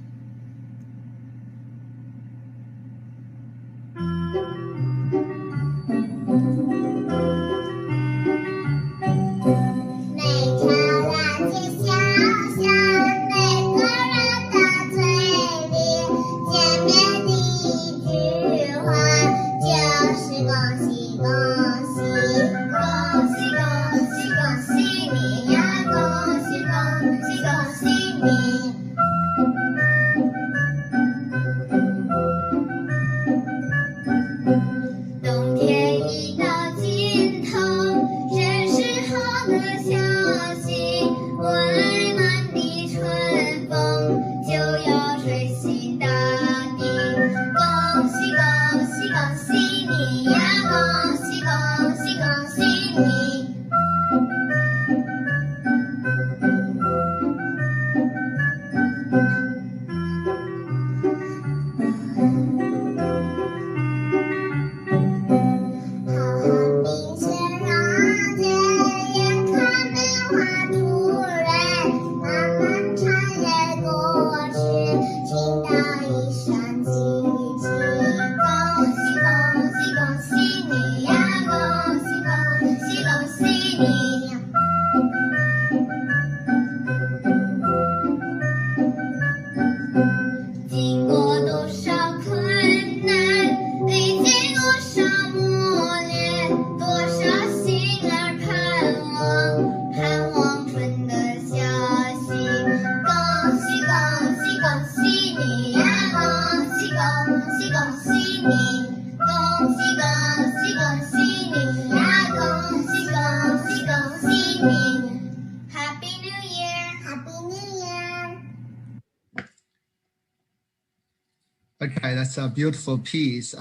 Okay, that's a beautiful piece.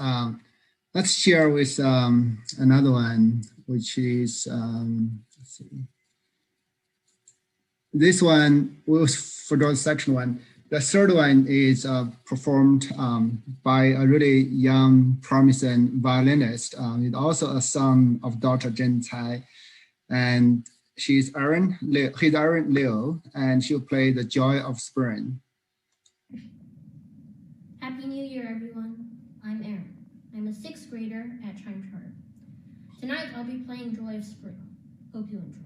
Let's share with another one, which is, let's see. This one was for the second one. The third one is performed by a really young, promising violinist. It's also a son of Dr. Zheng Cai, and he's Aaron Liu, and she'll play The Joy of Spring. Happy New Year, everyone. I'm Aaron. I'm a 6th grader at Chime Charter. Tonight, I'll be playing Joy of Spring. Hope you enjoy.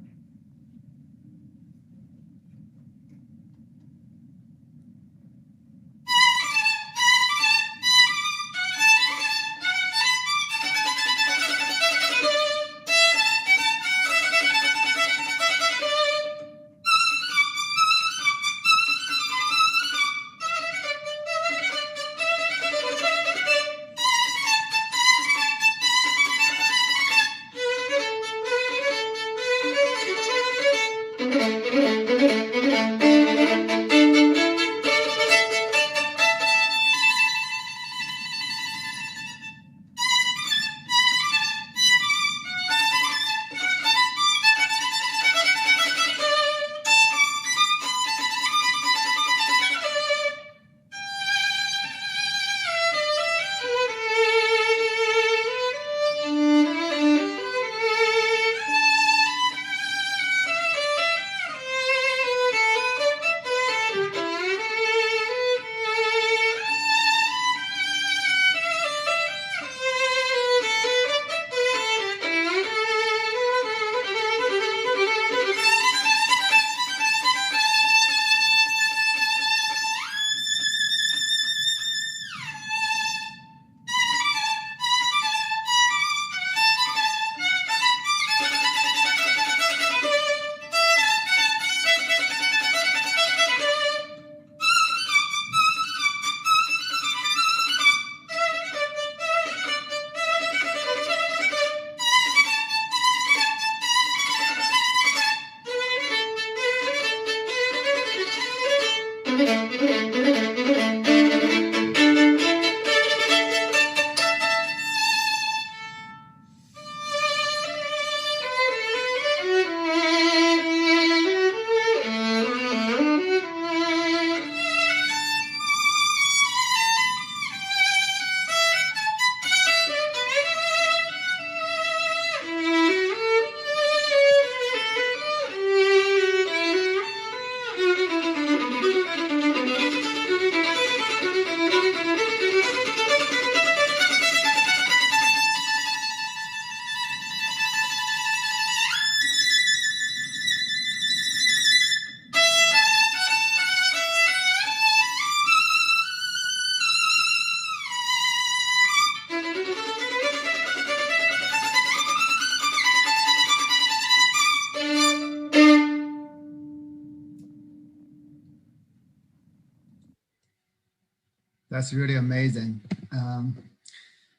That's really amazing.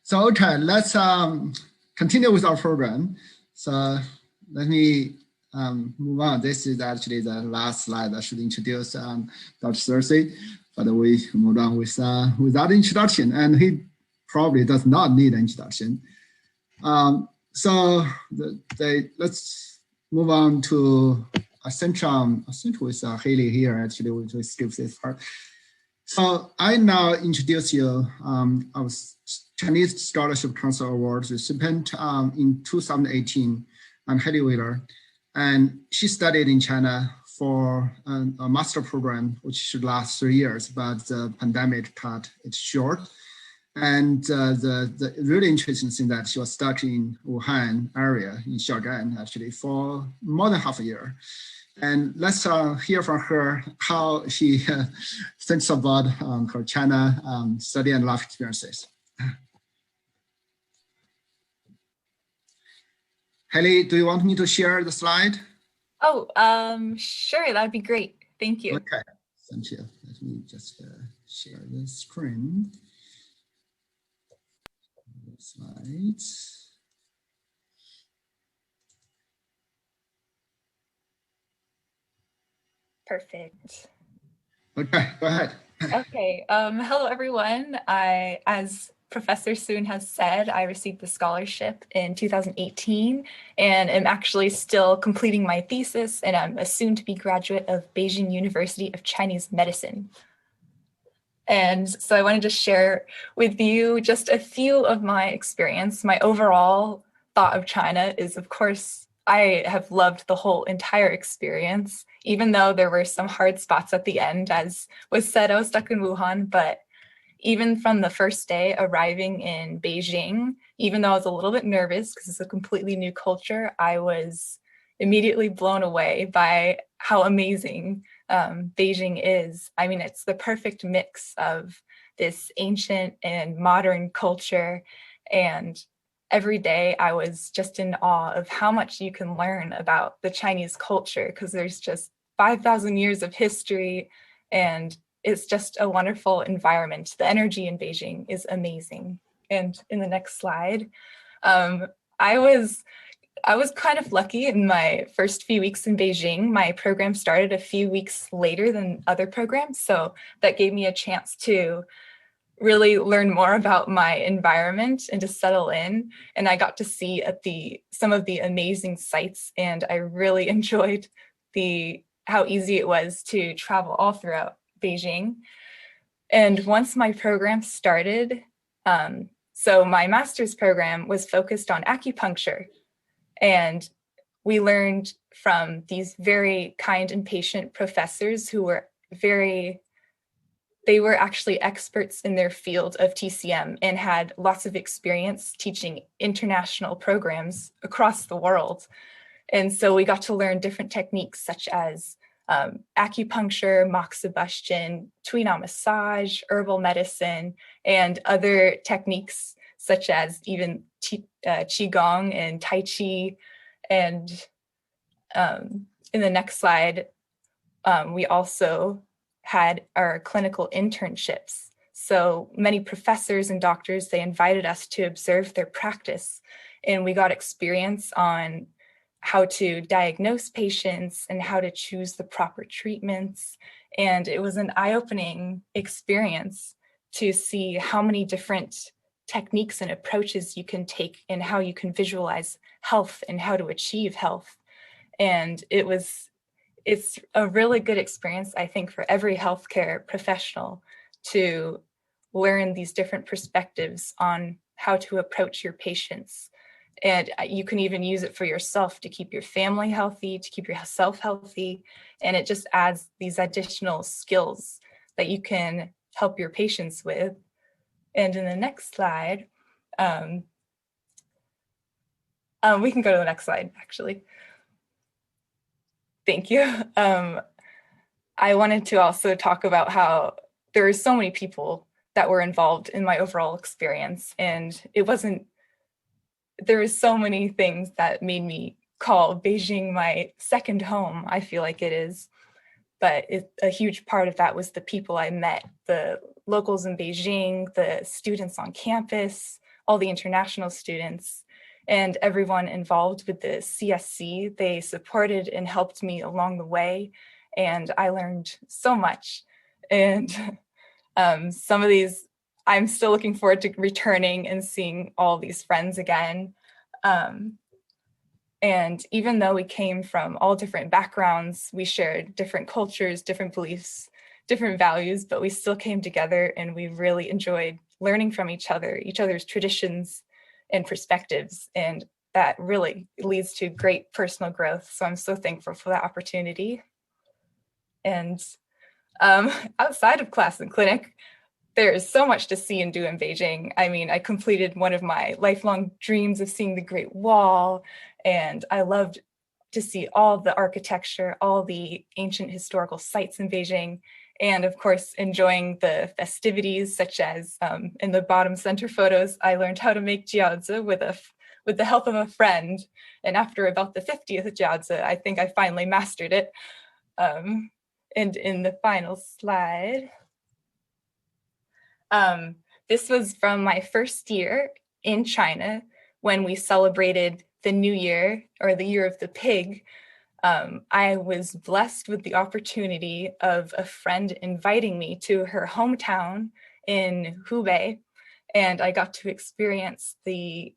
So okay, let's continue with our program. So let me move on. This is actually the last slide that should introduce Dr. Cersei, but we moved on without introduction, and he probably does not need an introduction. So let's move on to Accenture with Haley here. Actually, we skip this part. So I now introduce you our Chinese Scholarship Council Awards recipient in 2018, Haley Wheeler. And she studied in China for a master program, which should last 3 years, but the pandemic cut it short. And the really interesting thing that she was stuck in Wuhan area in Xiaogan actually for more than half a year. And let's hear from her how she thinks about her China study and life experiences. Haley, do you want me to share the slide? Oh, sure, that'd be great. Thank you. Okay, thank you. Let me just share the screen. Slides. Perfect. Okay, go ahead. Okay, hello everyone. As Professor Sun has said, I received the scholarship in 2018 and am actually still completing my thesis, and I'm a soon-to-be graduate of Beijing University of Chinese Medicine. And so I wanted to share with you just a few of my experience. My overall thought of China is, of course, I have loved the whole entire experience, even though there were some hard spots at the end. As was said, I was stuck in Wuhan, but even from the first day arriving in Beijing, even though I was a little bit nervous because it's a completely new culture, I was immediately blown away by how amazing Beijing is. I mean, it's the perfect mix of this ancient and modern culture, and every day I was just in awe of how much you can learn about the Chinese culture, because there's just 5,000 years of history, and it's just a wonderful environment. The energy in Beijing is amazing. And in the next slide, I was kind of lucky in my first few weeks in Beijing. My program started a few weeks later than other programs, so that gave me a chance to really learn more about my environment and to settle in. And I got to see some of the amazing sights, and I really enjoyed how easy it was to travel all throughout Beijing. And once my program started, so my master's program was focused on acupuncture. And we learned from these very kind and patient professors who were they were actually experts in their field of TCM and had lots of experience teaching international programs across the world. And so we got to learn different techniques such as acupuncture, moxibustion, Tuina massage, herbal medicine, and other techniques such as even Qigong and Tai Chi. And in the next slide, we also had our clinical internships. So many professors and doctors, they invited us to observe their practice, and we got experience on how to diagnose patients and how to choose the proper treatments. And it was an eye-opening experience to see how many different techniques and approaches you can take and how you can visualize health and how to achieve health. And it's a really good experience, I think, for every healthcare professional to learn these different perspectives on how to approach your patients. And you can even use it for yourself to keep your family healthy, to keep yourself healthy. And it just adds these additional skills that you can help your patients with. And in the next slide, we can go to the next slide, actually. Thank you. I wanted to also talk about how there are so many people that were involved in my overall experience, and there were so many things that made me call Beijing my second home. I feel like it is. but a huge part of that was the people I met, the locals in Beijing, the students on campus, all the international students, and everyone involved with the CSC. They supported and helped me along the way, and I learned so much. And some of these, I'm still looking forward to returning and seeing all these friends again. And even though we came from all different backgrounds, we shared different cultures, different beliefs, different values, but we still came together and we really enjoyed learning from each other's traditions and perspectives. And that really leads to great personal growth. So I'm so thankful for that opportunity. And outside of class and clinic, there is so much to see and do in Beijing. I mean, I completed one of my lifelong dreams of seeing the Great Wall, and I loved to see all the architecture, all the ancient historical sites in Beijing, and of course, enjoying the festivities, such as in the bottom center photos, I learned how to make jiaozi with the help of a friend. And after about the 50th jiaozi, I think I finally mastered it. And in the final slide, this was from my first year in China when we celebrated the New Year, or the Year of the Pig. I was blessed with the opportunity of a friend inviting me to her hometown in Hubei, and I got to experience the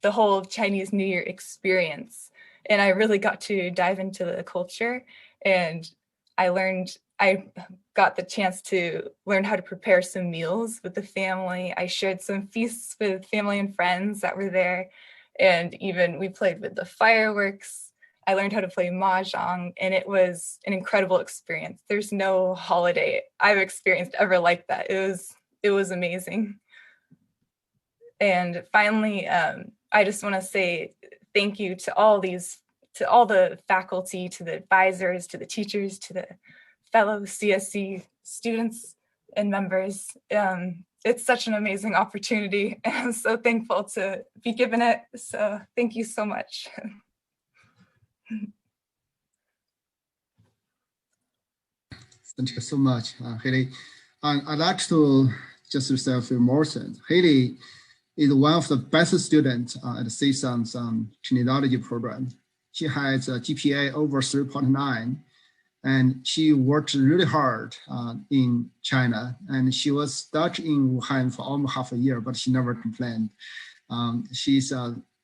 whole Chinese New Year experience. And I really got to dive into the culture, and I got the chance to learn how to prepare some meals with the family. I shared some feasts with family and friends that were there. And even we played with the fireworks. I learned how to play mahjong, and it was an incredible experience. There's no holiday I've experienced ever like that. It was amazing. And finally, I just want to say thank you to all the faculty, to the advisors, to the teachers, to the fellow CSC students and members. It's such an amazing opportunity, and I'm so thankful to be given it. So thank you so much. Thank you so much, Haley. I'd like to just say a few more things. Haley is one of the best students at CSUN's Kinesiology program. She has a GPA over 3.9, and she worked really hard in China. And she was stuck in Wuhan for almost half a year, but she never complained. She's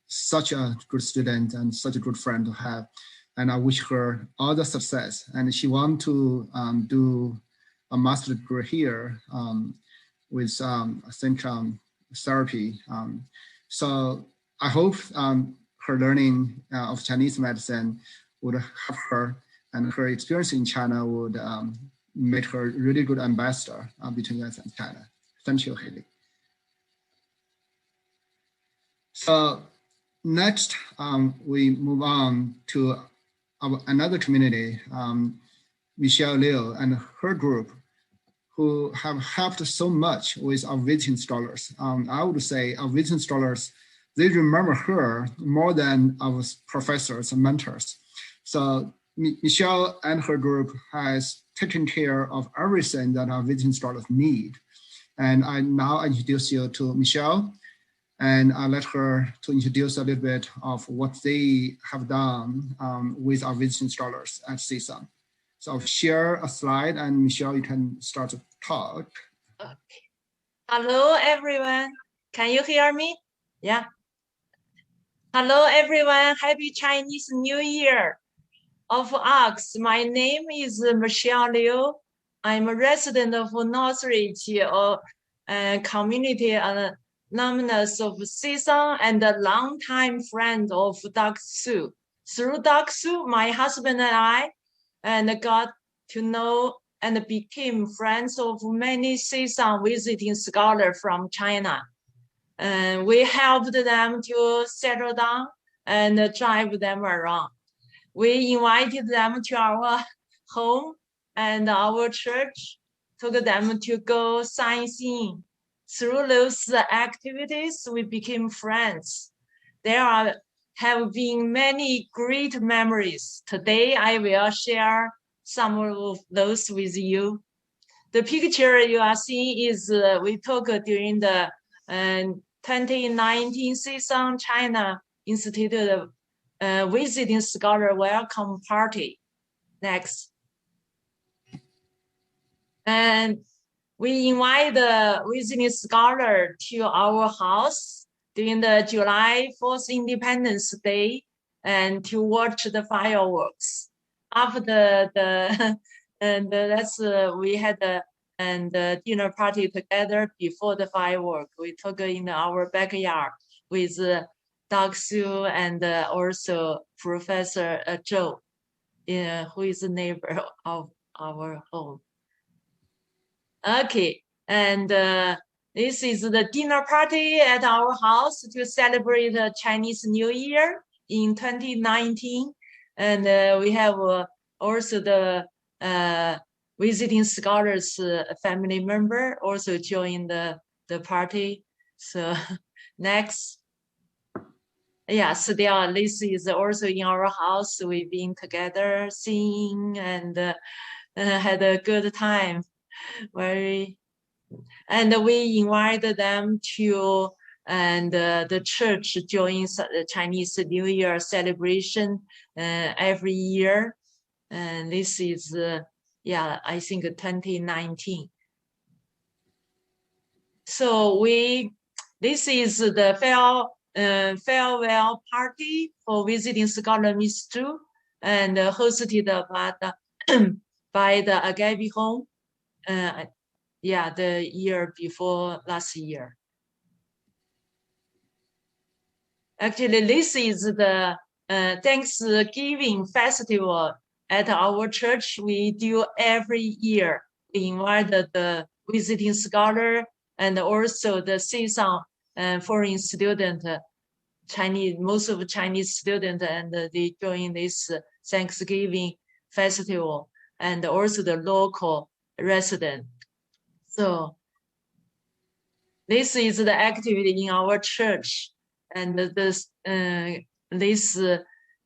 such a good student and such a good friend to have. And I wish her all the success. And she wants to do a master's degree here with, I think, therapy. So I hope her learning of Chinese medicine would help her, and her experience in China would make her a really good ambassador between US and China. Thank you, Haley. So next, we move on to another community, Michelle Liu and her group, who have helped so much with our visiting scholars. I would say our visiting scholars, they remember her more than our professors and mentors. So Michelle and her group has taken care of everything that our visiting scholars need. And I now introduce you to Michelle, and I'll let her to introduce a little bit of what they have done with our visiting scholars at CSUN. So I'll share a slide, and Michelle, you can start to talk. Okay. Hello, everyone. Can you hear me? Yeah. Hello, everyone. Happy Chinese New Year. Of ARCS, my name is Michelle Liu. I'm a resident of Northridge community alumnus of CSUN and a longtime friend of Dr. Su. Through Dr. Su, my husband and I got to know and became friends of many CSUN visiting scholars from China. And we helped them to settle down and drive them around. We invited them to our home and our church, took them to go sightseeing. Through those activities, we became friends. There have been many great memories. Today, I will share some of those with you. The picture you are seeing is we took during the 2019 CSUN China Institute visiting scholar welcome party. Next. And we invite the visiting scholar to our house during the July 4th Independence Day and to watch the fireworks. After we had the dinner party together before the firework. We took in our backyard with Dr. Su and also Professor Zhou, who is a neighbor of our home. Okay, and this is the dinner party at our house to celebrate the Chinese New Year in 2019. And we have also the visiting scholars family member also join the party. So next. Yeah, so this is also in our house. We've been together singing and had a good time. And we invited them to the church joins the Chinese New Year celebration every year. And this is, I think 2019. So this is the farewell party for visiting scholar Miss Zhu and hosted by the Agape Home. The year before last year. Actually, this is the Thanksgiving festival at our church. We do every year. We invite the visiting scholar and also the CSUN foreign student, most of Chinese students, and they join this Thanksgiving festival, and also the local resident. So this is the activity in our church, and this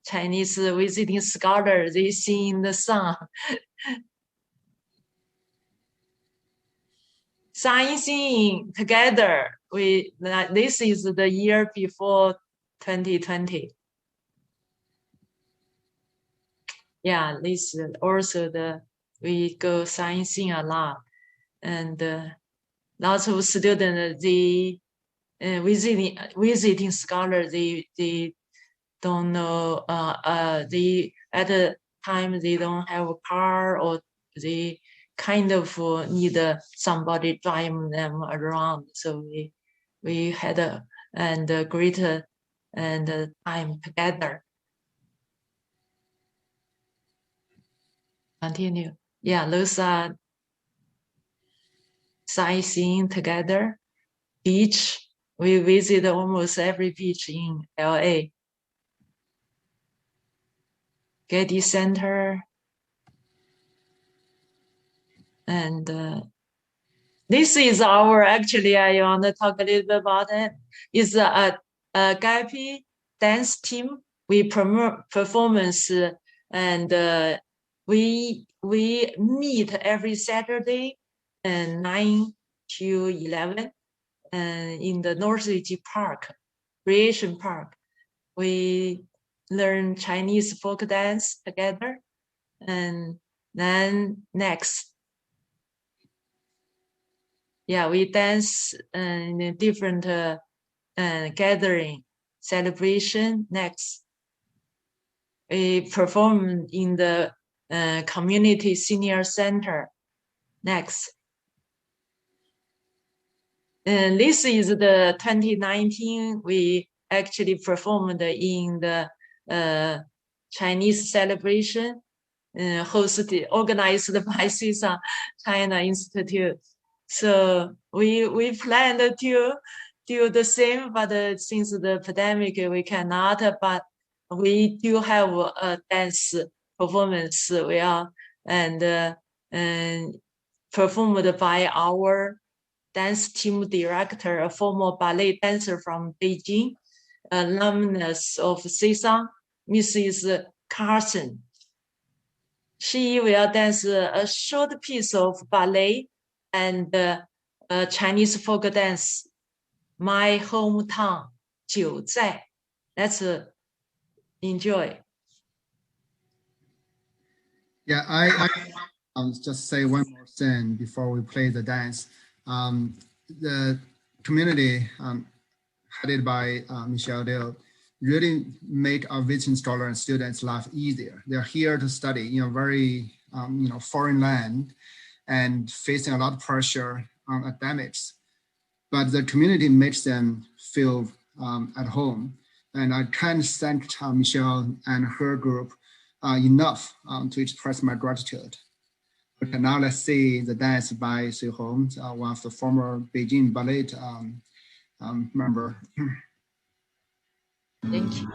Chinese visiting scholar, they sing the song. Singing together. This is the year before 2020. Yeah, this also we go singing a lot. And lots of students, they visiting scholars, they don't know, they at the time they don't have a car, or they kind of need somebody drive them around. So we had a great time together. Continue. Yeah, those are sightseeing together. Beach, we visit almost every beach in LA. Getty Center. And this is actually, I want to talk a little bit about it. It's a Agape dance team. We promote performance, and we meet every Saturday, 9 to 11, in the Northridge Park, Creation Park. We learn Chinese folk dance together, and then next. Yeah, we dance in a different gathering, celebration. Next, we perform in the community senior center. Next. And this is the 2019, we actually performed in the Chinese celebration, organized by CSUN China Institute. So we planned to do the same, but since the pandemic, we cannot, but we do have a dance performance. We are, and performed by our dance team director, a former ballet dancer from Beijing, alumnus of CSUN, Mrs. Carson. She will dance a short piece of ballet and Chinese folk dance, My Hometown, 九寨. Let's enjoy. Yeah, I just say one more thing before we play the dance. The community headed by Michelle Dale really make our visiting scholar and students' life easier. They're here to study in a very foreign land and facing a lot of pressure on academics. But the community makes them feel at home. And I can't thank Michelle and her group enough to express my gratitude. Okay, now let's see the dance by Sui Hong, one of the former Beijing ballet member. Thank you.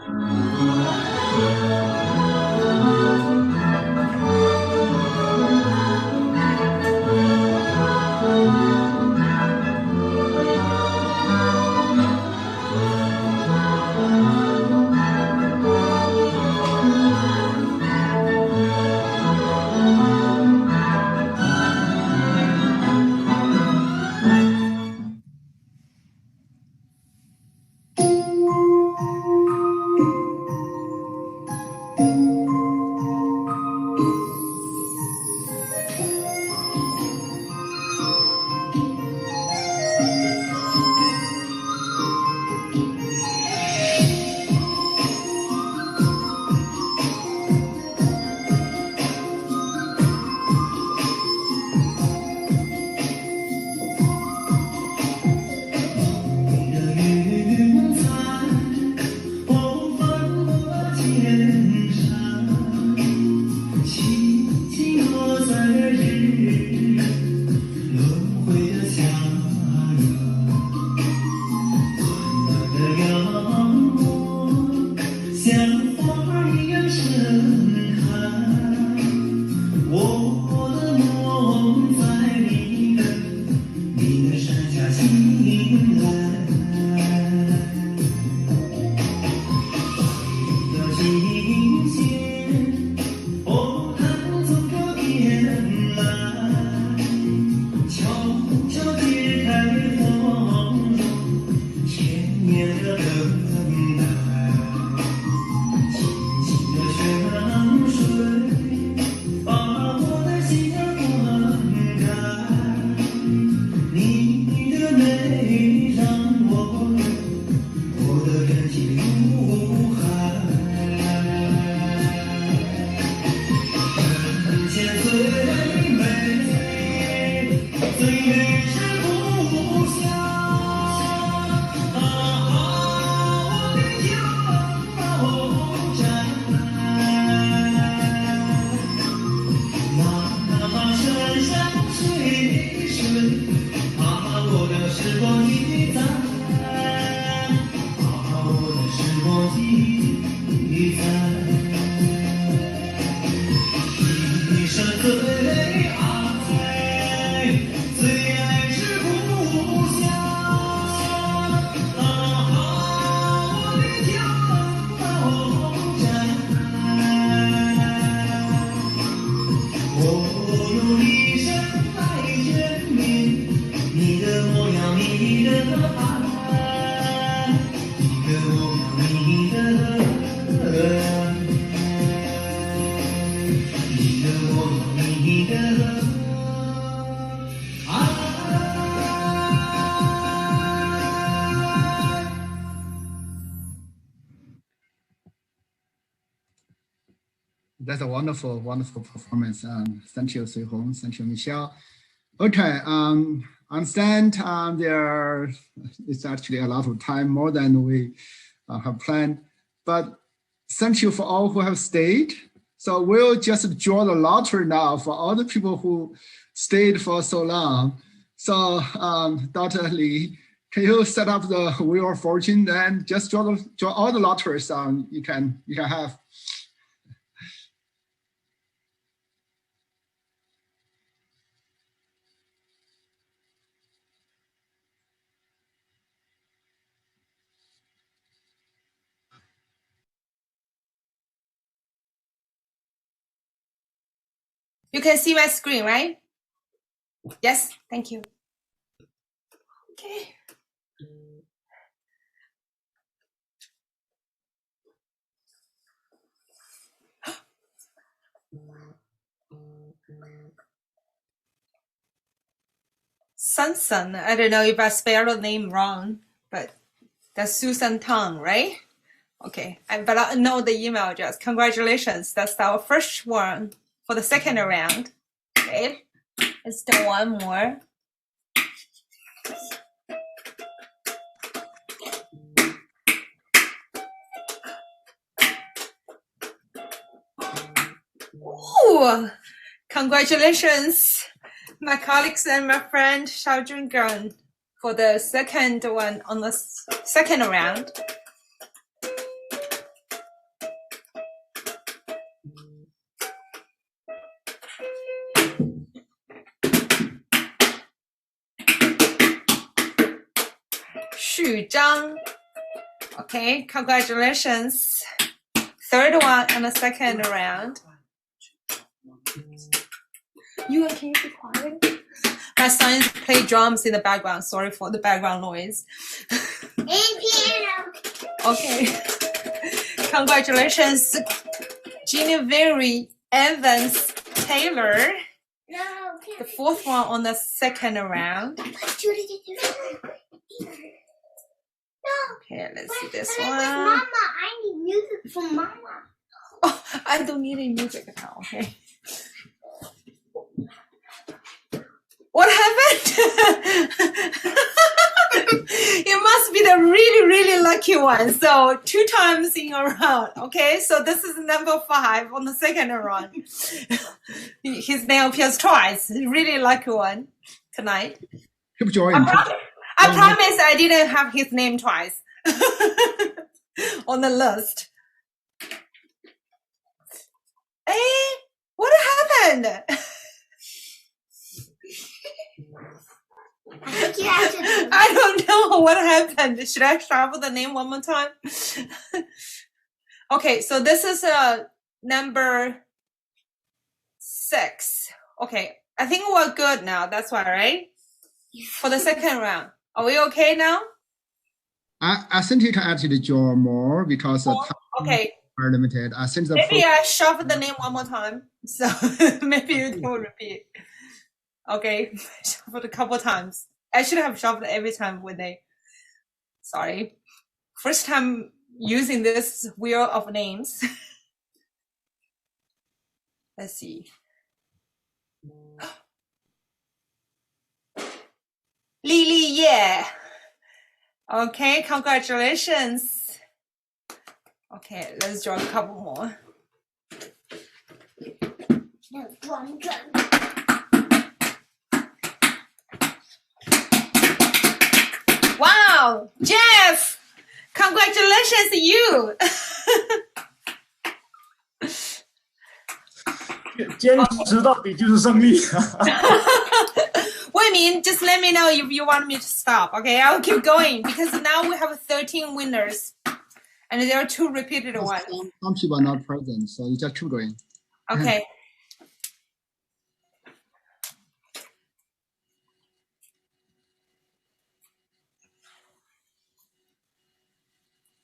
That's a wonderful, wonderful performance. Thank you, Sui Hong. Thank you, Michelle. Okay, I understand it's actually a lot of time, more than we have planned, but thank you for all who have stayed. So we'll just draw the lottery now for all the people who stayed for so long. So Dr. Li, can you set up the Wheel of Fortune and just draw all the lotteries you can have. You can see my screen, right? Yes, thank you. Okay. CSUN, I don't know if I spelled the name wrong, but that's Susan Tang, right? Okay, but I know the email address. Congratulations, that's our first one for the second round. Okay, let's do one more. Ooh, congratulations, my colleagues and my friend Xiao Jungang for the second one on the second round. Xu Zhang. Okay, congratulations. Third one on the second round. You can you be quiet? My son play drums in the background. Sorry for the background noise. And piano. Okay. Congratulations, Genevieve Evans Taylor. No. The fourth one on the second round. No. Okay, let's see this but one. Mama, I need music from Mama. Oh, I don't need any music now, okay? What happened? You must be the really, really lucky one. So 2 times in a round, okay? So this is number 5 on the second round. His name appears twice. Really lucky one tonight. Keep joining. I promise I didn't have his name twice on the list. Hey, what happened? I don't know what happened. Should I shuffle the name one more time? Okay, so this is number 6. Okay, I think we're good now. That's why, right? For the second round. Are we okay now? I think you can actually draw more because the time Okay. are limited. I think the Maybe I shuffle the name one more time. So maybe you can repeat. Okay, shuffled a couple times. I should have shuffled every time when they. Sorry. First time using this wheel of names. Let's see. Lily, yeah. Okay, congratulations. Okay, let's draw a couple more. Drum. Wow, Jeff! Congratulations, you! 坚持到底就是胜利。Wei Min, just let me know if you want me to stop, okay? I'll keep going because now we have 13 winners and there are 2 repeated ones. Some people are not present, so you just keep going. Okay.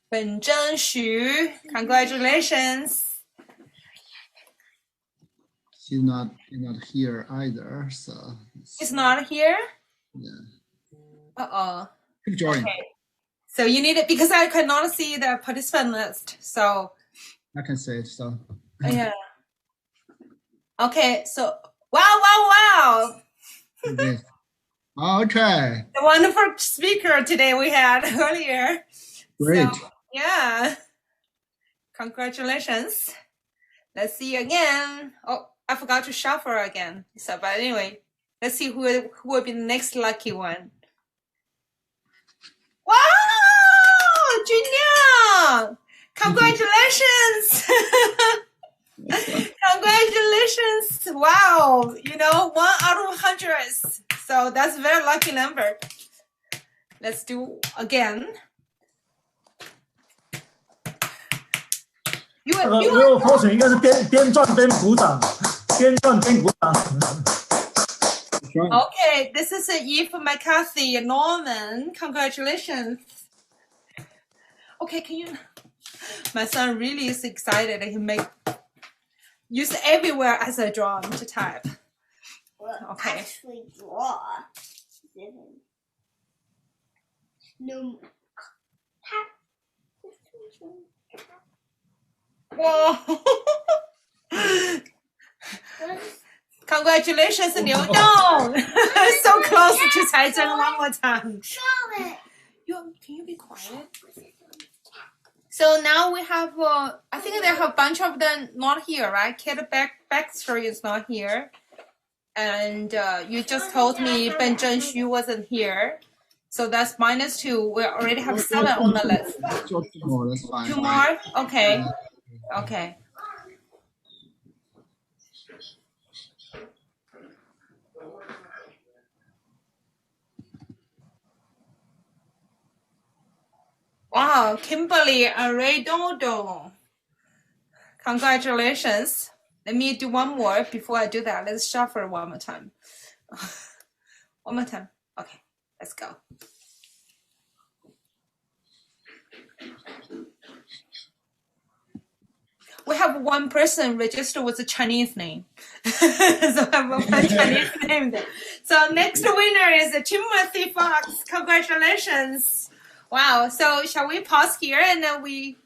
Ben Zheng Xu, congratulations. She's not here either, so. He's not here? Yeah. Uh-oh. Keep joining. Okay. So you need it because I cannot see the participant list. So I can say it, so. yeah. Okay, so wow. Okay. Okay. The wonderful speaker today we had earlier. Great. So, yeah. Congratulations. Let's see again. Oh, I forgot to shuffle again. So, but anyway, let's see who will be the next lucky one. Wow, Junyang! Congratulations! Congratulations! Wow, 1 out of hundreds. So that's a very lucky number. Let's do again. 我有口水应该是边转边鼓掌。先让天鼓掌。 Okay, this is Eve McCarthy, Norman. Congratulations. Okay, can you? My son really is excited. He use everywhere as a drum to type. Okay. Actually draw. No. Whoa. Congratulations, Liu Dong. So close to Caizheng one more time. Can you be quiet? So now we have, I think there are a bunch of them not here, right? Kate Baxter is not here. And you just told me Ben Zhenshu wasn't here. So that's -2. We already have 7 on the list. Just 2 more, that's fine. 2 more? Okay. Okay. Wow, Kimberly and Ray Dodo. Congratulations. Let me do one more before I do that. Let's shuffle one more time. One more time. Okay, let's go. We have one person registered with a Chinese name. So I have one Chinese name there. So next winner is Timothy Fox. Congratulations. Wow. So shall we pause here and then we...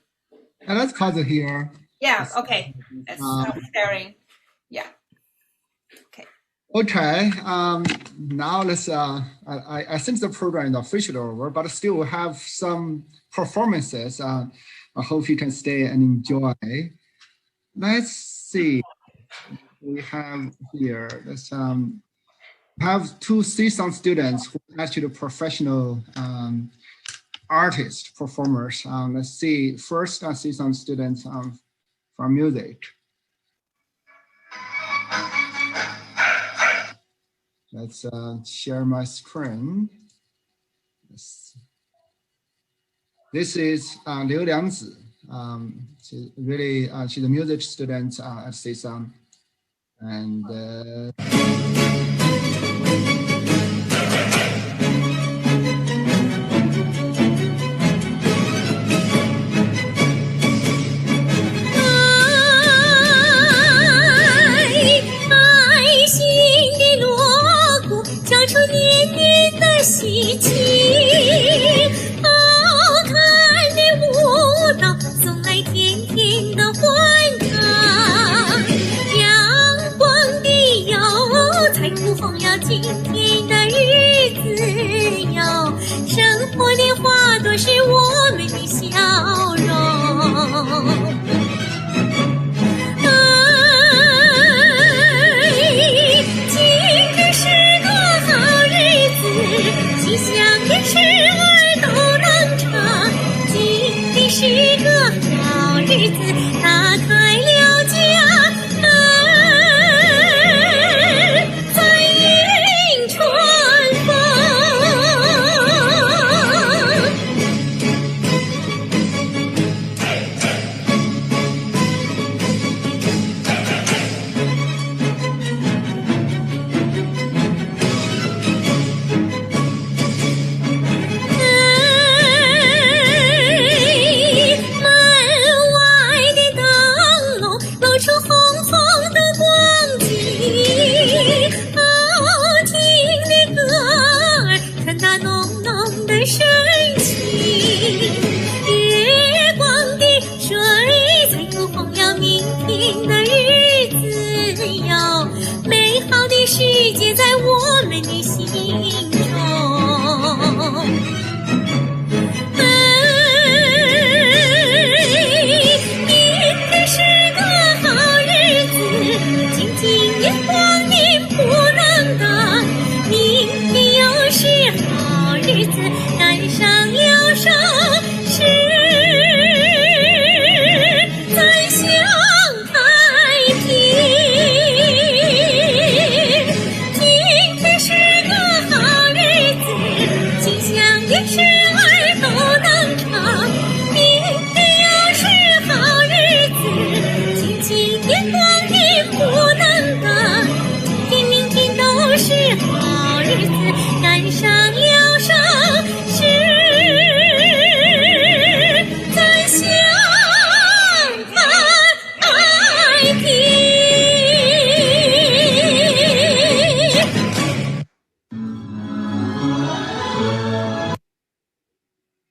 And let's pause it here. Yeah, okay. That's sharing. Yeah. Okay. Okay. Now let's, I think the program is officially over, but still we have some performances. I hope you can stay and enjoy. Let's see. We have here, let's have 2 CSUN students who are actually professional artists, performers. Let's see, first CSUN students from music. Let's share my screen. This is Liu Liangzi. She's a music student at CSUN. And不能够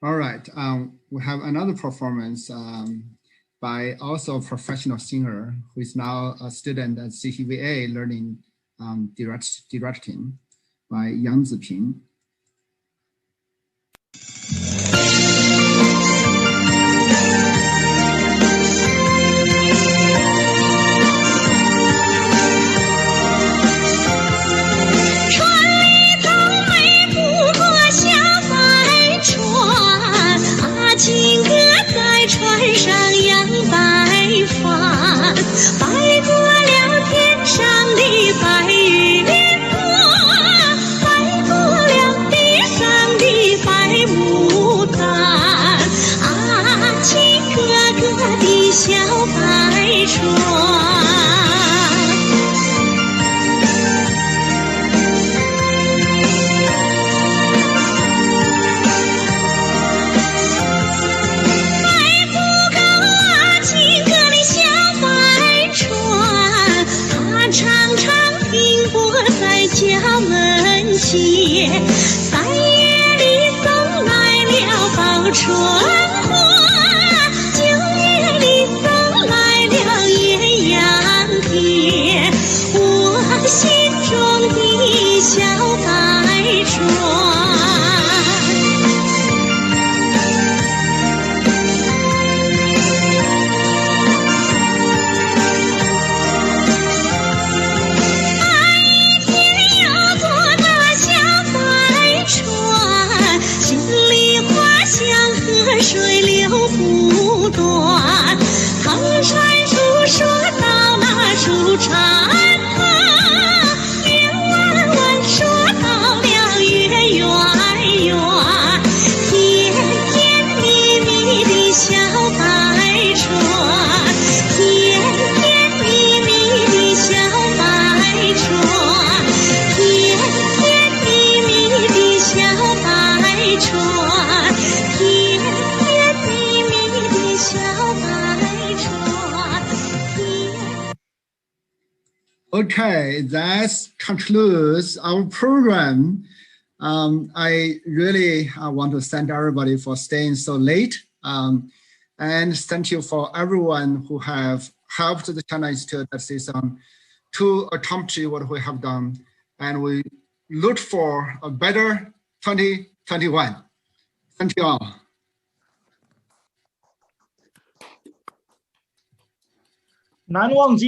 All right, we have another performance by also a professional singer who is now a student at CCVA learning directing by Yang Ziping. Okay, that concludes our program. I really want to thank everybody for staying so late. And thank you for everyone who have helped the China Institute at CSUN to accomplish what we have done. And we look for a better 2021. Thank you all. 难忘记